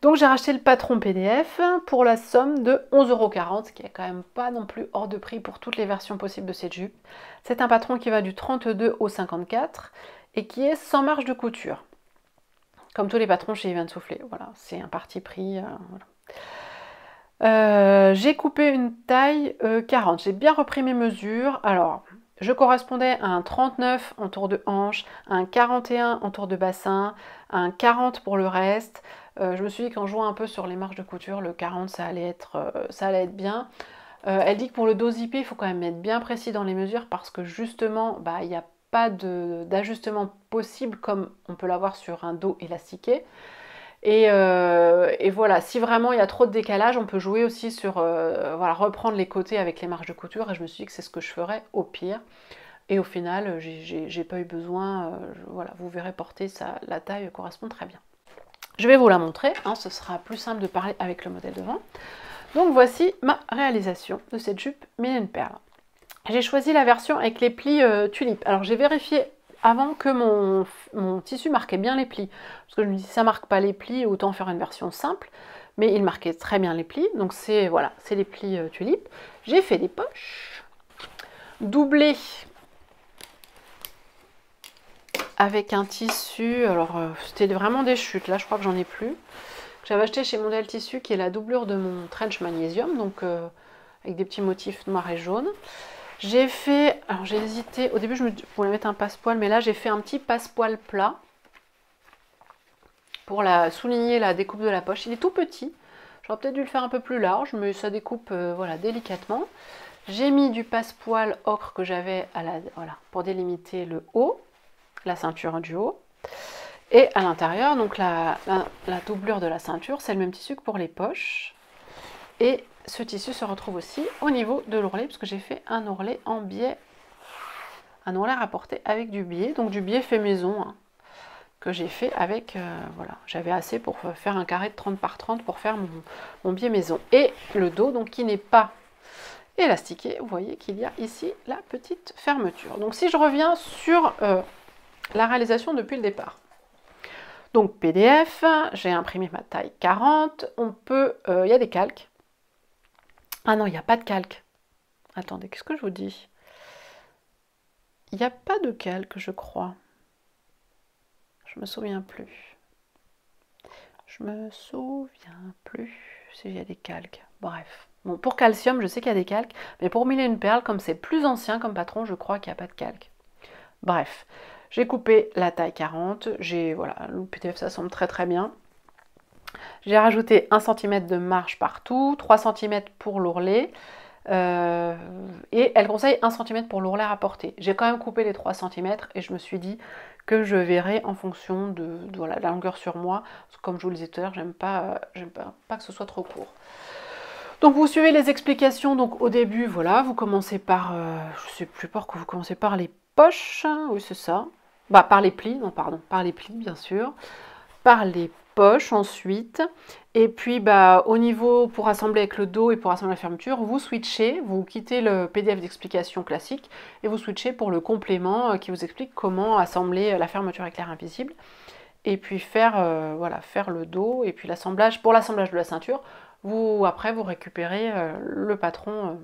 Speaker 1: Donc j'ai racheté le patron PDF pour la somme de 11,40 €, ce qui est quand même pas non plus hors de prix pour toutes les versions possibles de cette jupe. C'est un patron qui va du 32 au 54. et qui est sans marge de couture. Comme tous les patrons chez Yves & Soufflé, voilà, c'est un parti pris. Voilà. J'ai coupé une taille 40, j'ai bien repris mes mesures. Alors, je correspondais à un 39 en tour de hanche, un 41 en tour de bassin, un 40 pour le reste. Je me suis dit qu'en jouant un peu sur les marges de couture, le 40 ça allait être bien. Elle dit que pour le dos zippé, il faut quand même être bien précis dans les mesures parce que justement, il n'y a pas d'ajustement possible comme on peut l'avoir sur un dos élastiqué. Et voilà, si vraiment il y a trop de décalage, on peut jouer aussi sur voilà, reprendre les côtés avec les marges de couture. Et je me suis dit que c'est ce que je ferais au pire. Et au final, j'ai pas eu besoin. Voilà, vous verrez porter ça, la taille correspond très bien. Je vais vous la montrer, hein, ce sera plus simple de parler avec le modèle devant. Donc voici ma réalisation de cette jupe Mille Perles. J'ai choisi la version avec les plis tulipes. Alors j'ai vérifié avant que mon tissu marquait bien les plis. Parce que je me dis, si ça ne marque pas les plis, autant faire une version simple. Mais il marquait très bien les plis. Donc c'est voilà, c'est les plis tulipes. J'ai fait des poches doublées avec un tissu. Alors c'était vraiment des chutes. Là je crois que j'en ai plus. J'avais acheté chez Mondial Tissu qui est la doublure de mon trench magnésium. Donc avec des petits motifs noirs et jaunes. J'ai fait, alors j'ai hésité, au début je voulais mettre un passepoil, mais là j'ai fait un petit passepoil plat pour souligner la découpe de la poche. Il est tout petit, j'aurais peut-être dû le faire un peu plus large, mais ça découpe voilà, délicatement. J'ai mis du passepoil ocre que j'avais voilà, pour délimiter le haut, la ceinture du haut. Et à l'intérieur, donc la doublure de la ceinture, c'est le même tissu que pour les poches. Et ce tissu se retrouve aussi au niveau de l'ourlet, parce que j'ai fait un ourlet en biais, un ourlet rapporté avec du biais, donc du biais fait maison, hein, que j'ai fait avec, voilà, j'avais assez pour faire un carré de 30 par 30 pour faire mon biais maison. Et le dos, donc qui n'est pas élastiqué, vous voyez qu'il y a ici la petite fermeture. Donc si je reviens sur la réalisation depuis le départ. Donc PDF, j'ai imprimé ma taille 40, on peut, il y a des calques. Ah non, il n'y a pas de calque. Attendez, qu'est-ce que je vous dis? Il n'y a pas de calque, je crois. Je me souviens plus. Je me souviens plus s'il y a des calques. Bref. Bon, pour calcium, je sais qu'il y a des calques, mais pour Mille Perles, comme c'est plus ancien comme patron, je crois qu'il n'y a pas de calque. Bref, j'ai coupé la taille 40. Voilà, le PDF, ça semble très très bien. J'ai rajouté 1 cm de marge partout, 3 cm pour l'ourlet. Et elle conseille 1 cm pour l'ourlet rapporté. J'ai quand même coupé les 3 cm et je me suis dit que je verrai en fonction de voilà, la longueur sur moi. Parce que comme je vous le disais tout à l'heure, j'aime pas que ce soit trop court. Donc vous suivez les explications. Donc au début, voilà, vous commencez par, je sais plus par quoi vous commencez par les poches. Oui, c'est ça. Bah, par les plis, non pardon, par les plis bien sûr. Par les poches ensuite, et puis au niveau pour assembler avec le dos et pour assembler la fermeture, vous switchez, vous quittez le PDF d'explication classique et vous switchez pour le complément qui vous explique comment assembler la fermeture éclair invisible et puis voilà, faire le dos et puis l'assemblage. Pour l'assemblage de la ceinture, après vous récupérez le patron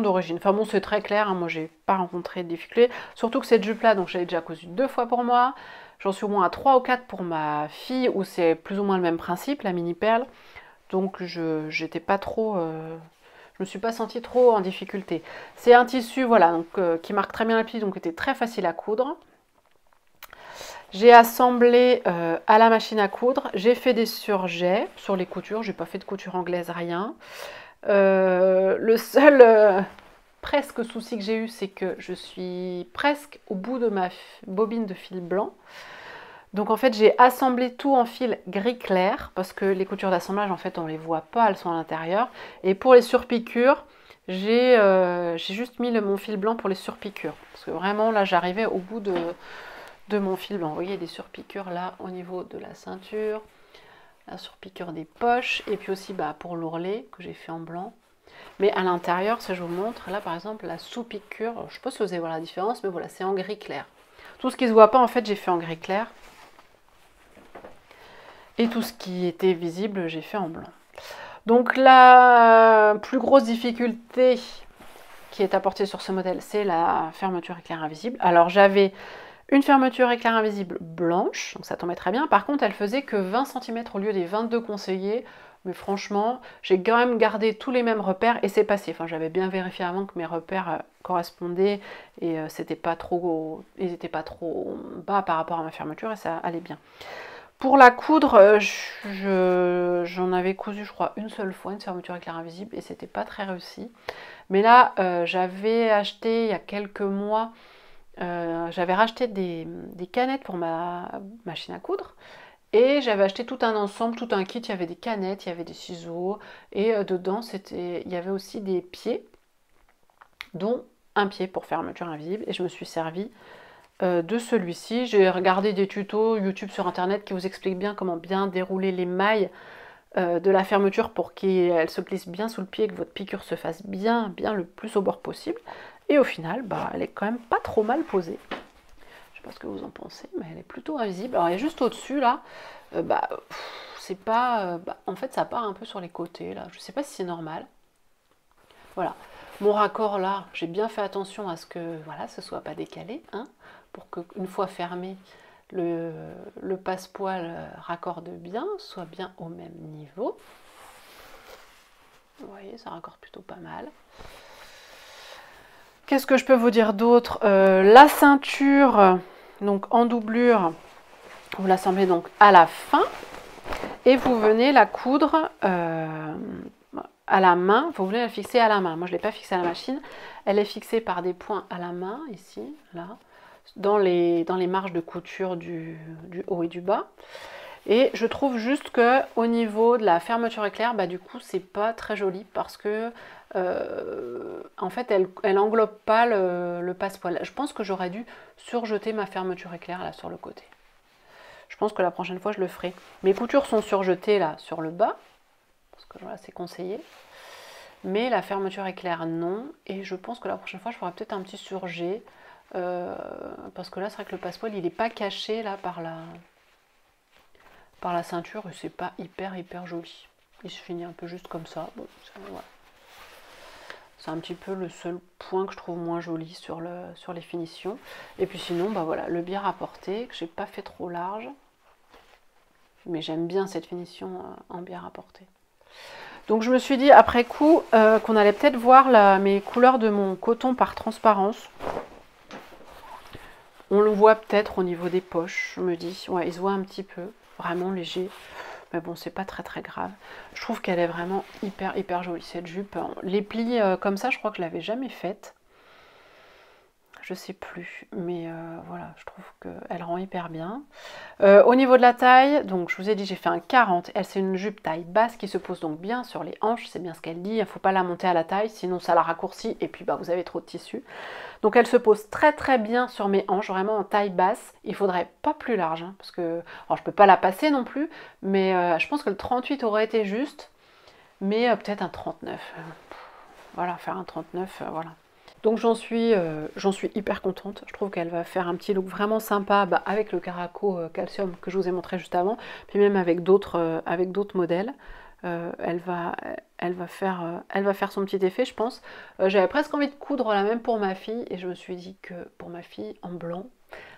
Speaker 1: d'origine. Enfin bon, c'est très clair, hein, moi j'ai pas rencontré de difficulté, surtout que cette jupe là, donc j'avais déjà cousu 2 fois pour moi. J'en suis au moins à 3 ou 4 pour ma fille, où c'est plus ou moins le même principe, la mini perle. Donc j'étais pas trop, je me suis pas sentie trop en difficulté. C'est un tissu, voilà, donc, qui marque très bien la pli, donc était très facile à coudre. J'ai assemblé à la machine à coudre. J'ai fait des surjets sur les coutures. J'ai pas fait de couture anglaise, rien. Le seul presque souci que j'ai eu, c'est que je suis presque au bout de ma bobine de fil blanc. Donc en fait j'ai assemblé tout en fil gris clair parce que les coutures d'assemblage en fait on les voit pas, elles sont à l'intérieur. Et pour les surpiqûres, j'ai juste mis mon fil blanc pour les surpiqûres. Parce que vraiment là j'arrivais au bout de mon fil blanc. Vous voyez des surpiqûres là au niveau de la ceinture, la surpiqûre des poches et puis aussi pour l'ourlet que j'ai fait en blanc. Mais à l'intérieur, ça je vous montre, là par exemple la sous-piqûre, je ne sais pas si vous allez voir la différence, mais voilà, c'est en gris clair. Tout ce qui ne se voit pas en fait j'ai fait en gris clair. Et tout ce qui était visible, j'ai fait en blanc. Donc la plus grosse difficulté qui est apportée sur ce modèle, c'est la fermeture éclair invisible. Alors j'avais Une fermeture éclair invisible blanche, donc ça tombait très bien. Par contre, elle faisait que 20 cm au lieu des 22 conseillés. Mais franchement, j'ai quand même gardé tous les mêmes repères et c'est passé. Enfin, j'avais bien vérifié avant que mes repères correspondaient et c'était pas trop, ils n'étaient pas trop bas par rapport à ma fermeture et ça allait bien. Pour la coudre, j'en avais cousu, je crois, une seule fois, une fermeture éclair invisible et c'était pas très réussi. Mais là, j'avais acheté il y a quelques mois, j'avais racheté des canettes pour ma machine à coudre. Et j'avais acheté tout un ensemble, tout un kit, il y avait des canettes, il y avait des ciseaux, et dedans il y avait aussi des pieds, dont un pied pour fermeture invisible, et je me suis servi de celui-ci. J'ai regardé des tutos YouTube sur internet qui vous expliquent bien comment bien dérouler les mailles de la fermeture pour qu'elle se glisse bien sous le pied et que votre piqûre se fasse bien le plus au bord possible. Et au final, bah, elle est quand même pas trop mal posée. Je sais pas ce que vous en pensez, mais elle est plutôt invisible. Alors elle est juste au-dessus là, c'est pas... en fait ça part un peu sur les côtés là, je sais pas si c'est normal. Voilà, mon raccord là, j'ai bien fait attention à ce que voilà, ce soit pas décalé, hein, pour qu'une fois fermé, le passepoil raccorde bien, soit bien au même niveau. Vous voyez, ça raccorde plutôt pas mal. Qu'est-ce que je peux vous dire d'autre? La ceinture, donc en doublure, vous l'assemblez donc à la fin et vous venez la coudre à la main. Vous voulez la fixer à la main. Moi, je ne l'ai pas fixée à la machine. Elle est fixée par des points à la main, ici, là, dans les marges de couture du haut et du bas. Et je trouve juste que au niveau de la fermeture éclair, bah, du coup, c'est pas très joli parce que en fait, elle englobe pas le passepoil. Je pense que j'aurais dû surjeter ma fermeture éclair là sur le côté. Je pense que la prochaine fois, je le ferai. Mes coutures sont surjetées là sur le bas, parce que voilà, c'est conseillé. Mais la fermeture éclair, non. Et je pense que la prochaine fois, je ferai peut-être un petit surjet. Parce que là, c'est vrai que le passepoil, il n'est pas caché là par la ceinture. Et c'est pas hyper joli. Il se finit un peu juste comme ça. Bon, voilà. C'est un petit peu le seul point que je trouve moins joli sur les finitions. Et puis sinon, bah voilà, le biais rapporté, que j'ai pas fait trop large. Mais j'aime bien cette finition en biais rapporté. Donc je me suis dit après coup qu'on allait peut-être voir mes couleurs de mon coton par transparence. On le voit peut-être au niveau des poches, je me dis. Ouais, il se voit un petit peu, vraiment léger. Mais bon, c'est pas très grave. Je trouve qu'elle est vraiment hyper jolie cette jupe. Les plis comme ça, je crois que je l'avais jamais faite. Je sais plus, mais voilà, je trouve qu'elle rend hyper bien. Au niveau de la taille, donc je vous ai dit, j'ai fait un 40. Elle, c'est une jupe taille basse qui se pose donc bien sur les hanches, c'est bien ce qu'elle dit. Il ne faut pas la monter à la taille, sinon ça la raccourcit et puis bah, vous avez trop de tissu. Donc elle se pose très bien sur mes hanches, vraiment en taille basse. Il faudrait pas plus large, hein, parce que, alors je peux pas la passer non plus, mais je pense que le 38 aurait été juste, mais peut-être un 39. Voilà, faire un 39, voilà. Donc j'en suis hyper contente. Je trouve qu'elle va faire un petit look vraiment sympa bah, avec le caraco calcium que je vous ai montré juste avant, puis même avec d'autres modèles. Elle va faire son petit effet, je pense. J'avais presque envie de coudre la même pour ma fille et je me suis dit que pour ma fille en blanc,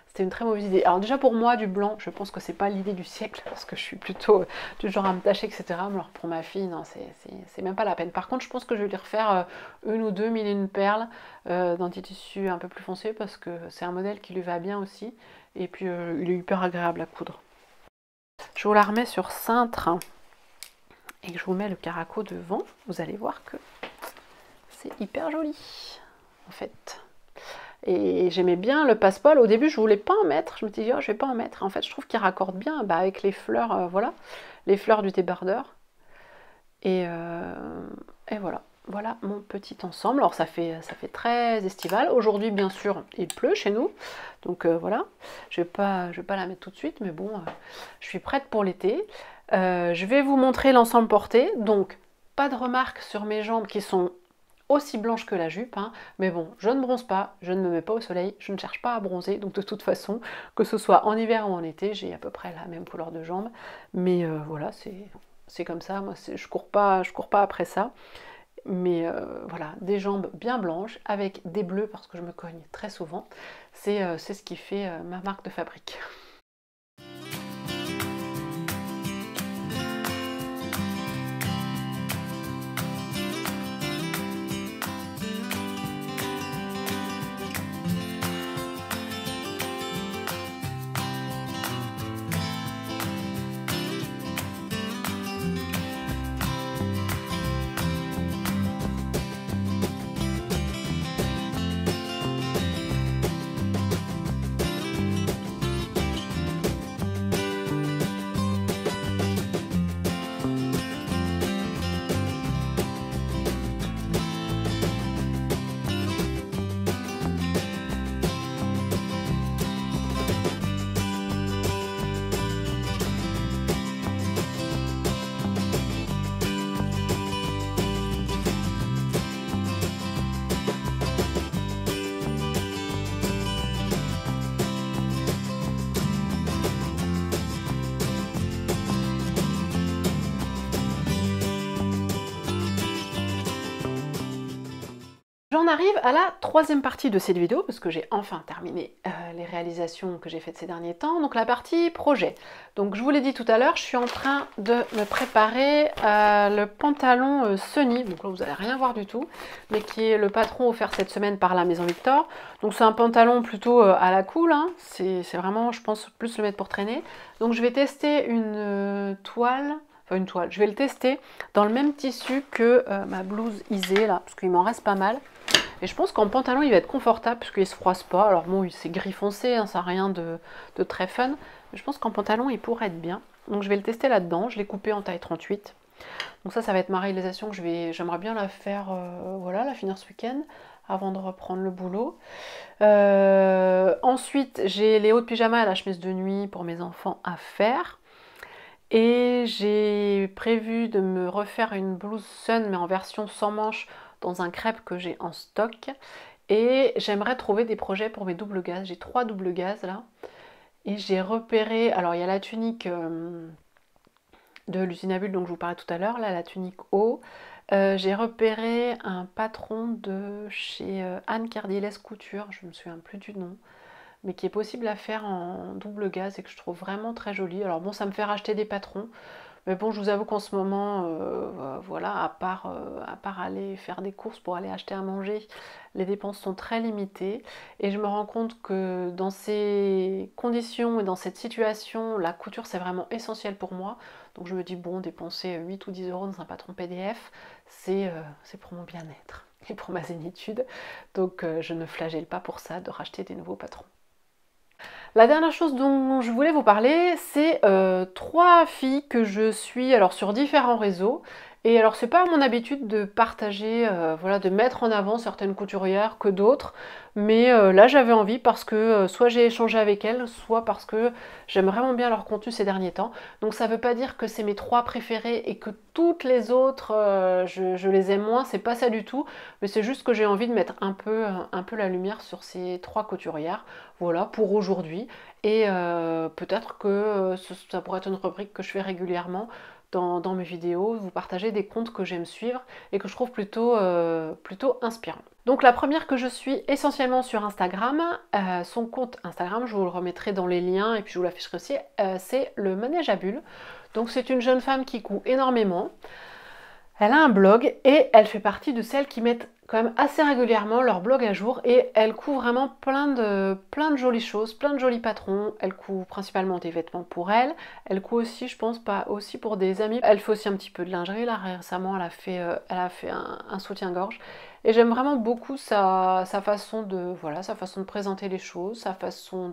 Speaker 1: c'était une très mauvaise idée. Alors déjà pour moi du blanc, je pense que c'est pas l'idée du siècle parce que je suis plutôt du genre à me tâcher, etc. Alors pour ma fille, non, c'est même pas la peine. Par contre, je pense que je vais lui refaire une ou deux mille et une perles dans des tissus un peu plus foncés parce que c'est un modèle qui lui va bien aussi. Et puis il est hyper agréable à coudre. Je vous la remets sur cintre et que je vous mets le caraco devant. Vous allez voir que c'est hyper joli en fait. Et j'aimais bien le passepoil. Au début, je voulais pas en mettre. Je me disais, oh, je vais pas en mettre. En fait, je trouve qu'il raccorde bien bah, avec les fleurs, voilà, les fleurs du débardeur. Et voilà. Voilà mon petit ensemble. Alors, ça fait très estival. Aujourd'hui, bien sûr, il pleut chez nous. Donc, voilà. Je vais pas la mettre tout de suite. Mais bon, je suis prête pour l'été. Je vais vous montrer l'ensemble porté. Donc, pas de remarques sur mes jambes qui sont aussi blanche que la jupe, hein. Mais bon, je ne bronze pas, je ne me mets pas au soleil, je ne cherche pas à bronzer, donc de toute façon, que ce soit en hiver ou en été, j'ai à peu près la même couleur de jambes, mais voilà, c'est comme ça, moi je cours pas après ça. voilà, des jambes bien blanches avec des bleus parce que je me cogne très souvent. C'est ce qui fait ma marque de fabrique. J'en arrive à la troisième partie de cette vidéo parce que j'ai enfin terminé les réalisations que j'ai faites ces derniers temps. Donc la partie projet. Donc je vous l'ai dit tout à l'heure, je suis en train de me préparer le pantalon Sunny. Donc là vous n'allez rien voir du tout, mais qui est le patron offert cette semaine par la Maison Victor. Donc c'est un pantalon plutôt à la cool, hein. C'est vraiment, je pense, plus le mettre pour traîner. Donc je vais tester une toile. Enfin une toile, je vais le tester dans le même tissu que ma blouse Isée là, parce qu'il m'en reste pas mal. Et je pense qu'en pantalon il va être confortable parce qu'il ne se froisse pas. Alors bon, c'est gris foncé, hein, ça n'a rien de très fun. Mais je pense qu'en pantalon il pourrait être bien. Donc je vais le tester là-dedans. Je l'ai coupé en taille 38. Donc ça va être ma réalisation que j'aimerais bien la faire, voilà, la finir ce week-end avant de reprendre le boulot. Ensuite, j'ai les hauts de pyjama et la chemise de nuit pour mes enfants à faire. Et j'ai prévu de me refaire une blouse Sun mais en version sans manches dans un crêpe que j'ai en stock. Et j'aimerais trouver des projets pour mes doubles gaz. J'ai 3 doubles gaz là. Et j'ai repéré, alors il y a la tunique de l'usine à bulles dont je vous parlais tout à l'heure, là la tunique haut. J'ai repéré un patron de chez Anne Cardiles Couture, je ne me souviens plus du nom, mais qui est possible à faire en double gaz et que je trouve vraiment très joli. Alors bon, ça me fait racheter des patrons, mais bon, je vous avoue qu'en ce moment, voilà, à part aller faire des courses pour aller acheter à manger, les dépenses sont très limitées. Et je me rends compte que dans ces conditions et dans cette situation, la couture, c'est vraiment essentiel pour moi. Donc je me dis, bon, dépenser 8 ou 10 euros dans un patron PDF, c'est pour mon bien-être et pour ma zénitude. Donc je ne flagelle pas pour ça de racheter des nouveaux patrons. La dernière chose dont je voulais vous parler, c'est 3 filles que je suis alors sur différents réseaux. Et alors c'est pas mon habitude de partager, voilà, de mettre en avant certaines couturières que d'autres, mais là j'avais envie parce que soit j'ai échangé avec elles, soit parce que j'aime vraiment bien leur contenu ces derniers temps. Donc ça veut pas dire que c'est mes 3 préférées et que toutes les autres je les aime moins, c'est pas ça du tout, mais c'est juste que j'ai envie de mettre un peu la lumière sur ces 3 couturières, voilà, pour aujourd'hui. Et peut-être que ça pourrait être une rubrique que je fais régulièrement dans mes vidéos, vous partagez des comptes que j'aime suivre et que je trouve plutôt inspirants. Donc la première que je suis essentiellement sur Instagram, son compte Instagram, je vous le remettrai dans les liens et puis je vous l'afficherai aussi, c'est le Manège à Bulles. Donc c'est une jeune femme qui coud énormément. Elle a un blog et elle fait partie de celles qui mettent quand même assez régulièrement leur blog à jour et elle coud vraiment plein de jolies choses, plein de jolis patrons. Elle coud principalement des vêtements pour elle. Elle coud aussi, je pense, pas aussi pour des amis. Elle fait aussi un petit peu de lingerie. Là récemment, elle a fait un soutien-gorge. Et j'aime vraiment beaucoup sa façon de présenter les choses, sa façon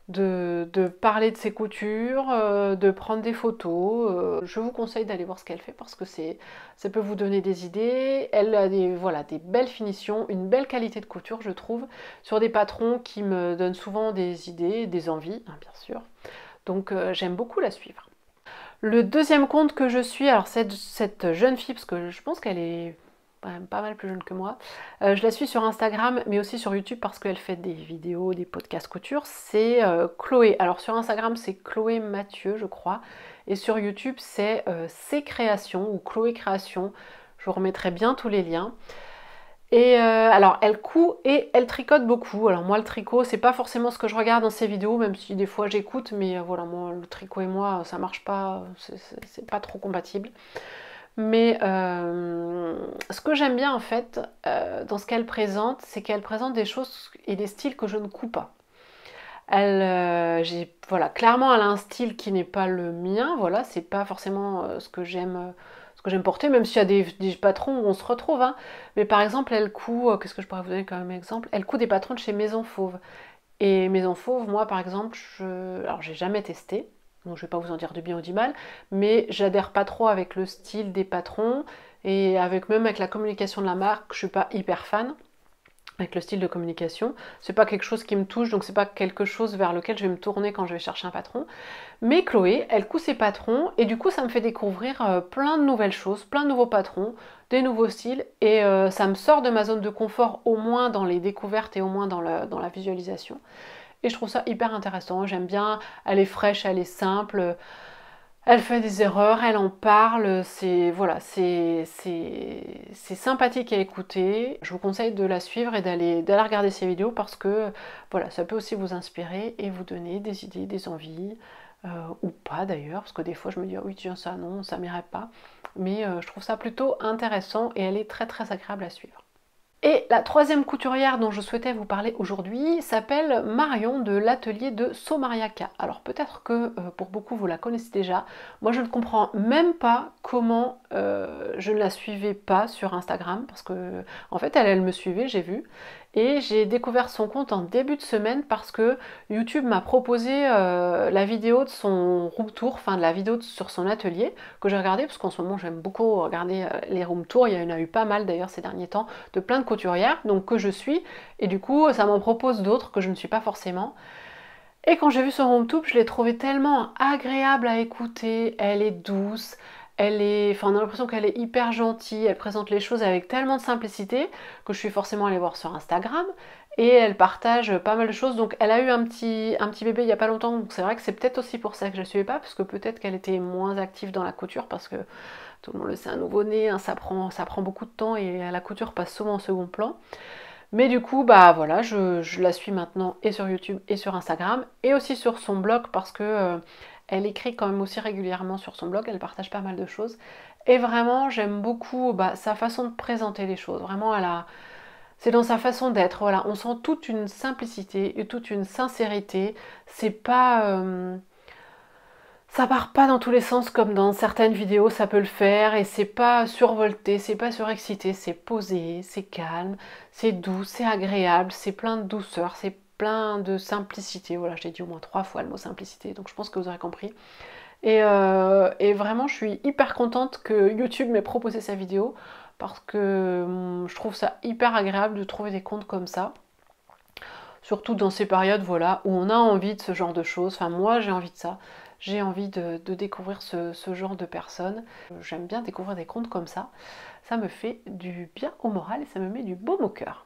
Speaker 1: de parler de ses coutures, de prendre des photos. Je vous conseille d'aller voir ce qu'elle fait parce que ça peut vous donner des idées. Elle a des belles finitions, une belle qualité de couture je trouve, sur des patrons qui me donnent souvent des idées, des envies, hein, bien sûr. Donc j'aime beaucoup la suivre. Le deuxième compte que je suis, alors cette jeune fille, parce que je pense qu'elle est pas mal plus jeune que moi. Je la suis sur Instagram, mais aussi sur YouTube parce qu'elle fait des vidéos, des podcasts couture. C'est Chloé. Alors sur Instagram, c'est Chloé Mathieu, je crois. Et sur YouTube, c'est ses créations ou Chloé Création. Je vous remettrai bien tous les liens. Et alors elle coud et elle tricote beaucoup. Alors moi le tricot c'est pas forcément ce que je regarde dans ces vidéos, même si des fois j'écoute, mais voilà, moi le tricot et moi ça marche pas, c'est pas trop compatible. Mais ce que j'aime bien en fait dans ce qu'elle présente, c'est qu'elle présente des choses et des styles que je ne couds pas. Voilà, clairement elle a un style qui n'est pas le mien, voilà, c'est pas forcément ce que j'aime porter, même s'il y a des patrons où on se retrouve, hein. Mais par exemple, elle coud, qu'est-ce que je pourrais vous donner comme exemple? Elle coud des patrons de chez Maison Fauve. Et Maison Fauve, moi par exemple, alors j'ai jamais testé, donc je vais pas vous en dire du bien ou du mal, mais j'adhère pas trop avec le style des patrons, et même avec la communication de la marque, je suis pas hyper fan avec le style de communication. C'est pas quelque chose qui me touche, donc c'est pas quelque chose vers lequel je vais me tourner quand je vais chercher un patron. Mais Chloé, elle coud ses patrons et du coup ça me fait découvrir plein de nouvelles choses, plein de nouveaux patrons, des nouveaux styles et ça me sort de ma zone de confort au moins dans les découvertes et au moins dans la visualisation. Et je trouve ça hyper intéressant, j'aime bien, elle est fraîche, elle est simple, elle fait des erreurs, elle en parle, voilà, c'est sympathique à écouter. Je vous conseille de la suivre et d'aller regarder ses vidéos parce que voilà, ça peut aussi vous inspirer et vous donner des idées, des envies, ou pas d'ailleurs, parce que des fois je me dis ah oui tiens ça non, ça m'irait pas. Mais je trouve ça plutôt intéressant et elle est très très agréable à suivre. Et la troisième couturière dont je souhaitais vous parler aujourd'hui s'appelle Marion de l'atelier de Somariaka. Alors peut-être que pour beaucoup vous la connaissez déjà. Moi je ne comprends même pas comment je ne la suivais pas sur Instagram parce que en fait elle me suivait, j'ai vu. Et j'ai découvert son compte en début de semaine parce que YouTube m'a proposé la vidéo de son room tour, enfin de la vidéo sur son atelier que j'ai regardé parce qu'en ce moment j'aime beaucoup regarder les room tours. Il y en a eu pas mal d'ailleurs ces derniers temps de plein de couturières donc que je suis et du coup ça m'en propose d'autres que je ne suis pas forcément. Et quand j'ai vu son room tour, je l'ai trouvée tellement agréable à écouter, elle est douce, on a l'impression qu'elle est hyper gentille, elle présente les choses avec tellement de simplicité que je suis forcément allée voir sur Instagram et elle partage pas mal de choses. Donc elle a eu un petit bébé il n'y a pas longtemps, donc c'est vrai que c'est peut-être aussi pour ça que je ne la suivais pas, parce que peut-être qu'elle était moins active dans la couture, parce que tout le monde le sait, un nouveau-né, hein, ça prend beaucoup de temps et la couture passe souvent en second plan. Mais du coup, bah voilà, je la suis maintenant et sur YouTube et sur Instagram et aussi sur son blog parce que elle écrit quand même aussi régulièrement sur son blog, elle partage pas mal de choses. Et vraiment, j'aime beaucoup sa façon de présenter les choses. Vraiment, c'est dans sa façon d'être. Voilà, on sent toute une simplicité et toute une sincérité. C'est pas, ça part pas dans tous les sens comme dans certaines vidéos ça peut le faire et c'est pas survolté, c'est pas surexcité, c'est posé, c'est calme, c'est doux, c'est agréable, c'est plein de douceur, c'est plein de simplicité. Voilà, j'ai dit au moins 3 fois le mot simplicité, donc je pense que vous aurez compris. Et vraiment, je suis hyper contente que YouTube m'ait proposé sa vidéo parce que je trouve ça hyper agréable de trouver des comptes comme ça. Surtout dans ces périodes voilà, où on a envie de ce genre de choses. Enfin, moi, j'ai envie de ça. J'ai envie de découvrir ce genre de personnes. J'aime bien découvrir des comptes comme ça. Ça me fait du bien au moral et ça me met du baume au cœur.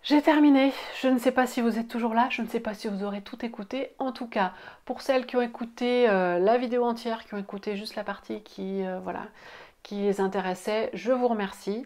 Speaker 1: J'ai terminé. Je ne sais pas si vous êtes toujours là. Je ne sais pas si vous aurez tout écouté. En tout cas, pour celles qui ont écouté la vidéo entière, qui ont écouté juste la partie voilà, qui les intéressait, je vous remercie.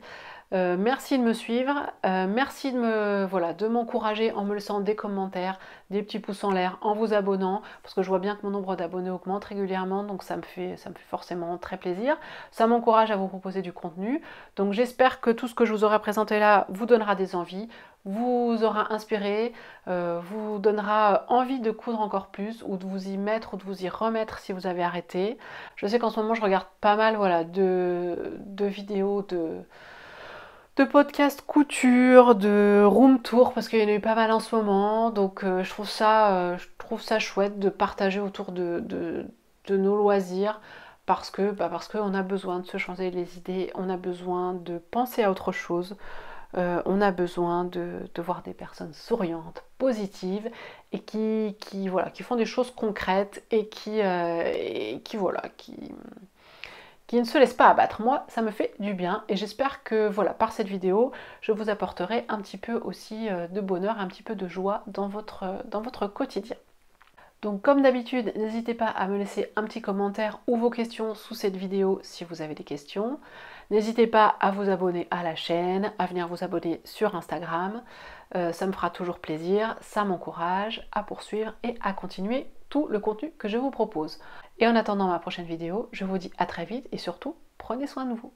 Speaker 1: Merci de me suivre, merci de m'encourager en me laissant des commentaires, des petits pouces en l'air, en vous abonnant, parce que je vois bien que mon nombre d'abonnés augmente régulièrement, donc ça me fait forcément très plaisir. Ça m'encourage à vous proposer du contenu. Donc j'espère que tout ce que je vous aurai présenté là vous donnera des envies, vous aura inspiré, vous donnera envie de coudre encore plus, ou de vous y mettre, ou de vous y remettre si vous avez arrêté. Je sais qu'en ce moment je regarde pas mal de vidéos de podcasts couture, de room tour, parce qu'il y en a eu pas mal en ce moment, donc je trouve ça chouette de partager autour de nos loisirs, parce qu'on a besoin de se changer les idées, on a besoin de penser à autre chose, on a besoin de voir des personnes souriantes, positives, et qui font des choses concrètes, et qui ne se laisse pas abattre. Moi, ça me fait du bien et j'espère que voilà, par cette vidéo, je vous apporterai un petit peu aussi de bonheur, un petit peu de joie dans votre quotidien. Donc comme d'habitude, n'hésitez pas à me laisser un petit commentaire ou vos questions sous cette vidéo si vous avez des questions. N'hésitez pas à vous abonner à la chaîne, à venir vous abonner sur Instagram. Ça me fera toujours plaisir, ça m'encourage à poursuivre et à continuer tout le contenu que je vous propose. Et en attendant ma prochaine vidéo, je vous dis à très vite et surtout, prenez soin de vous.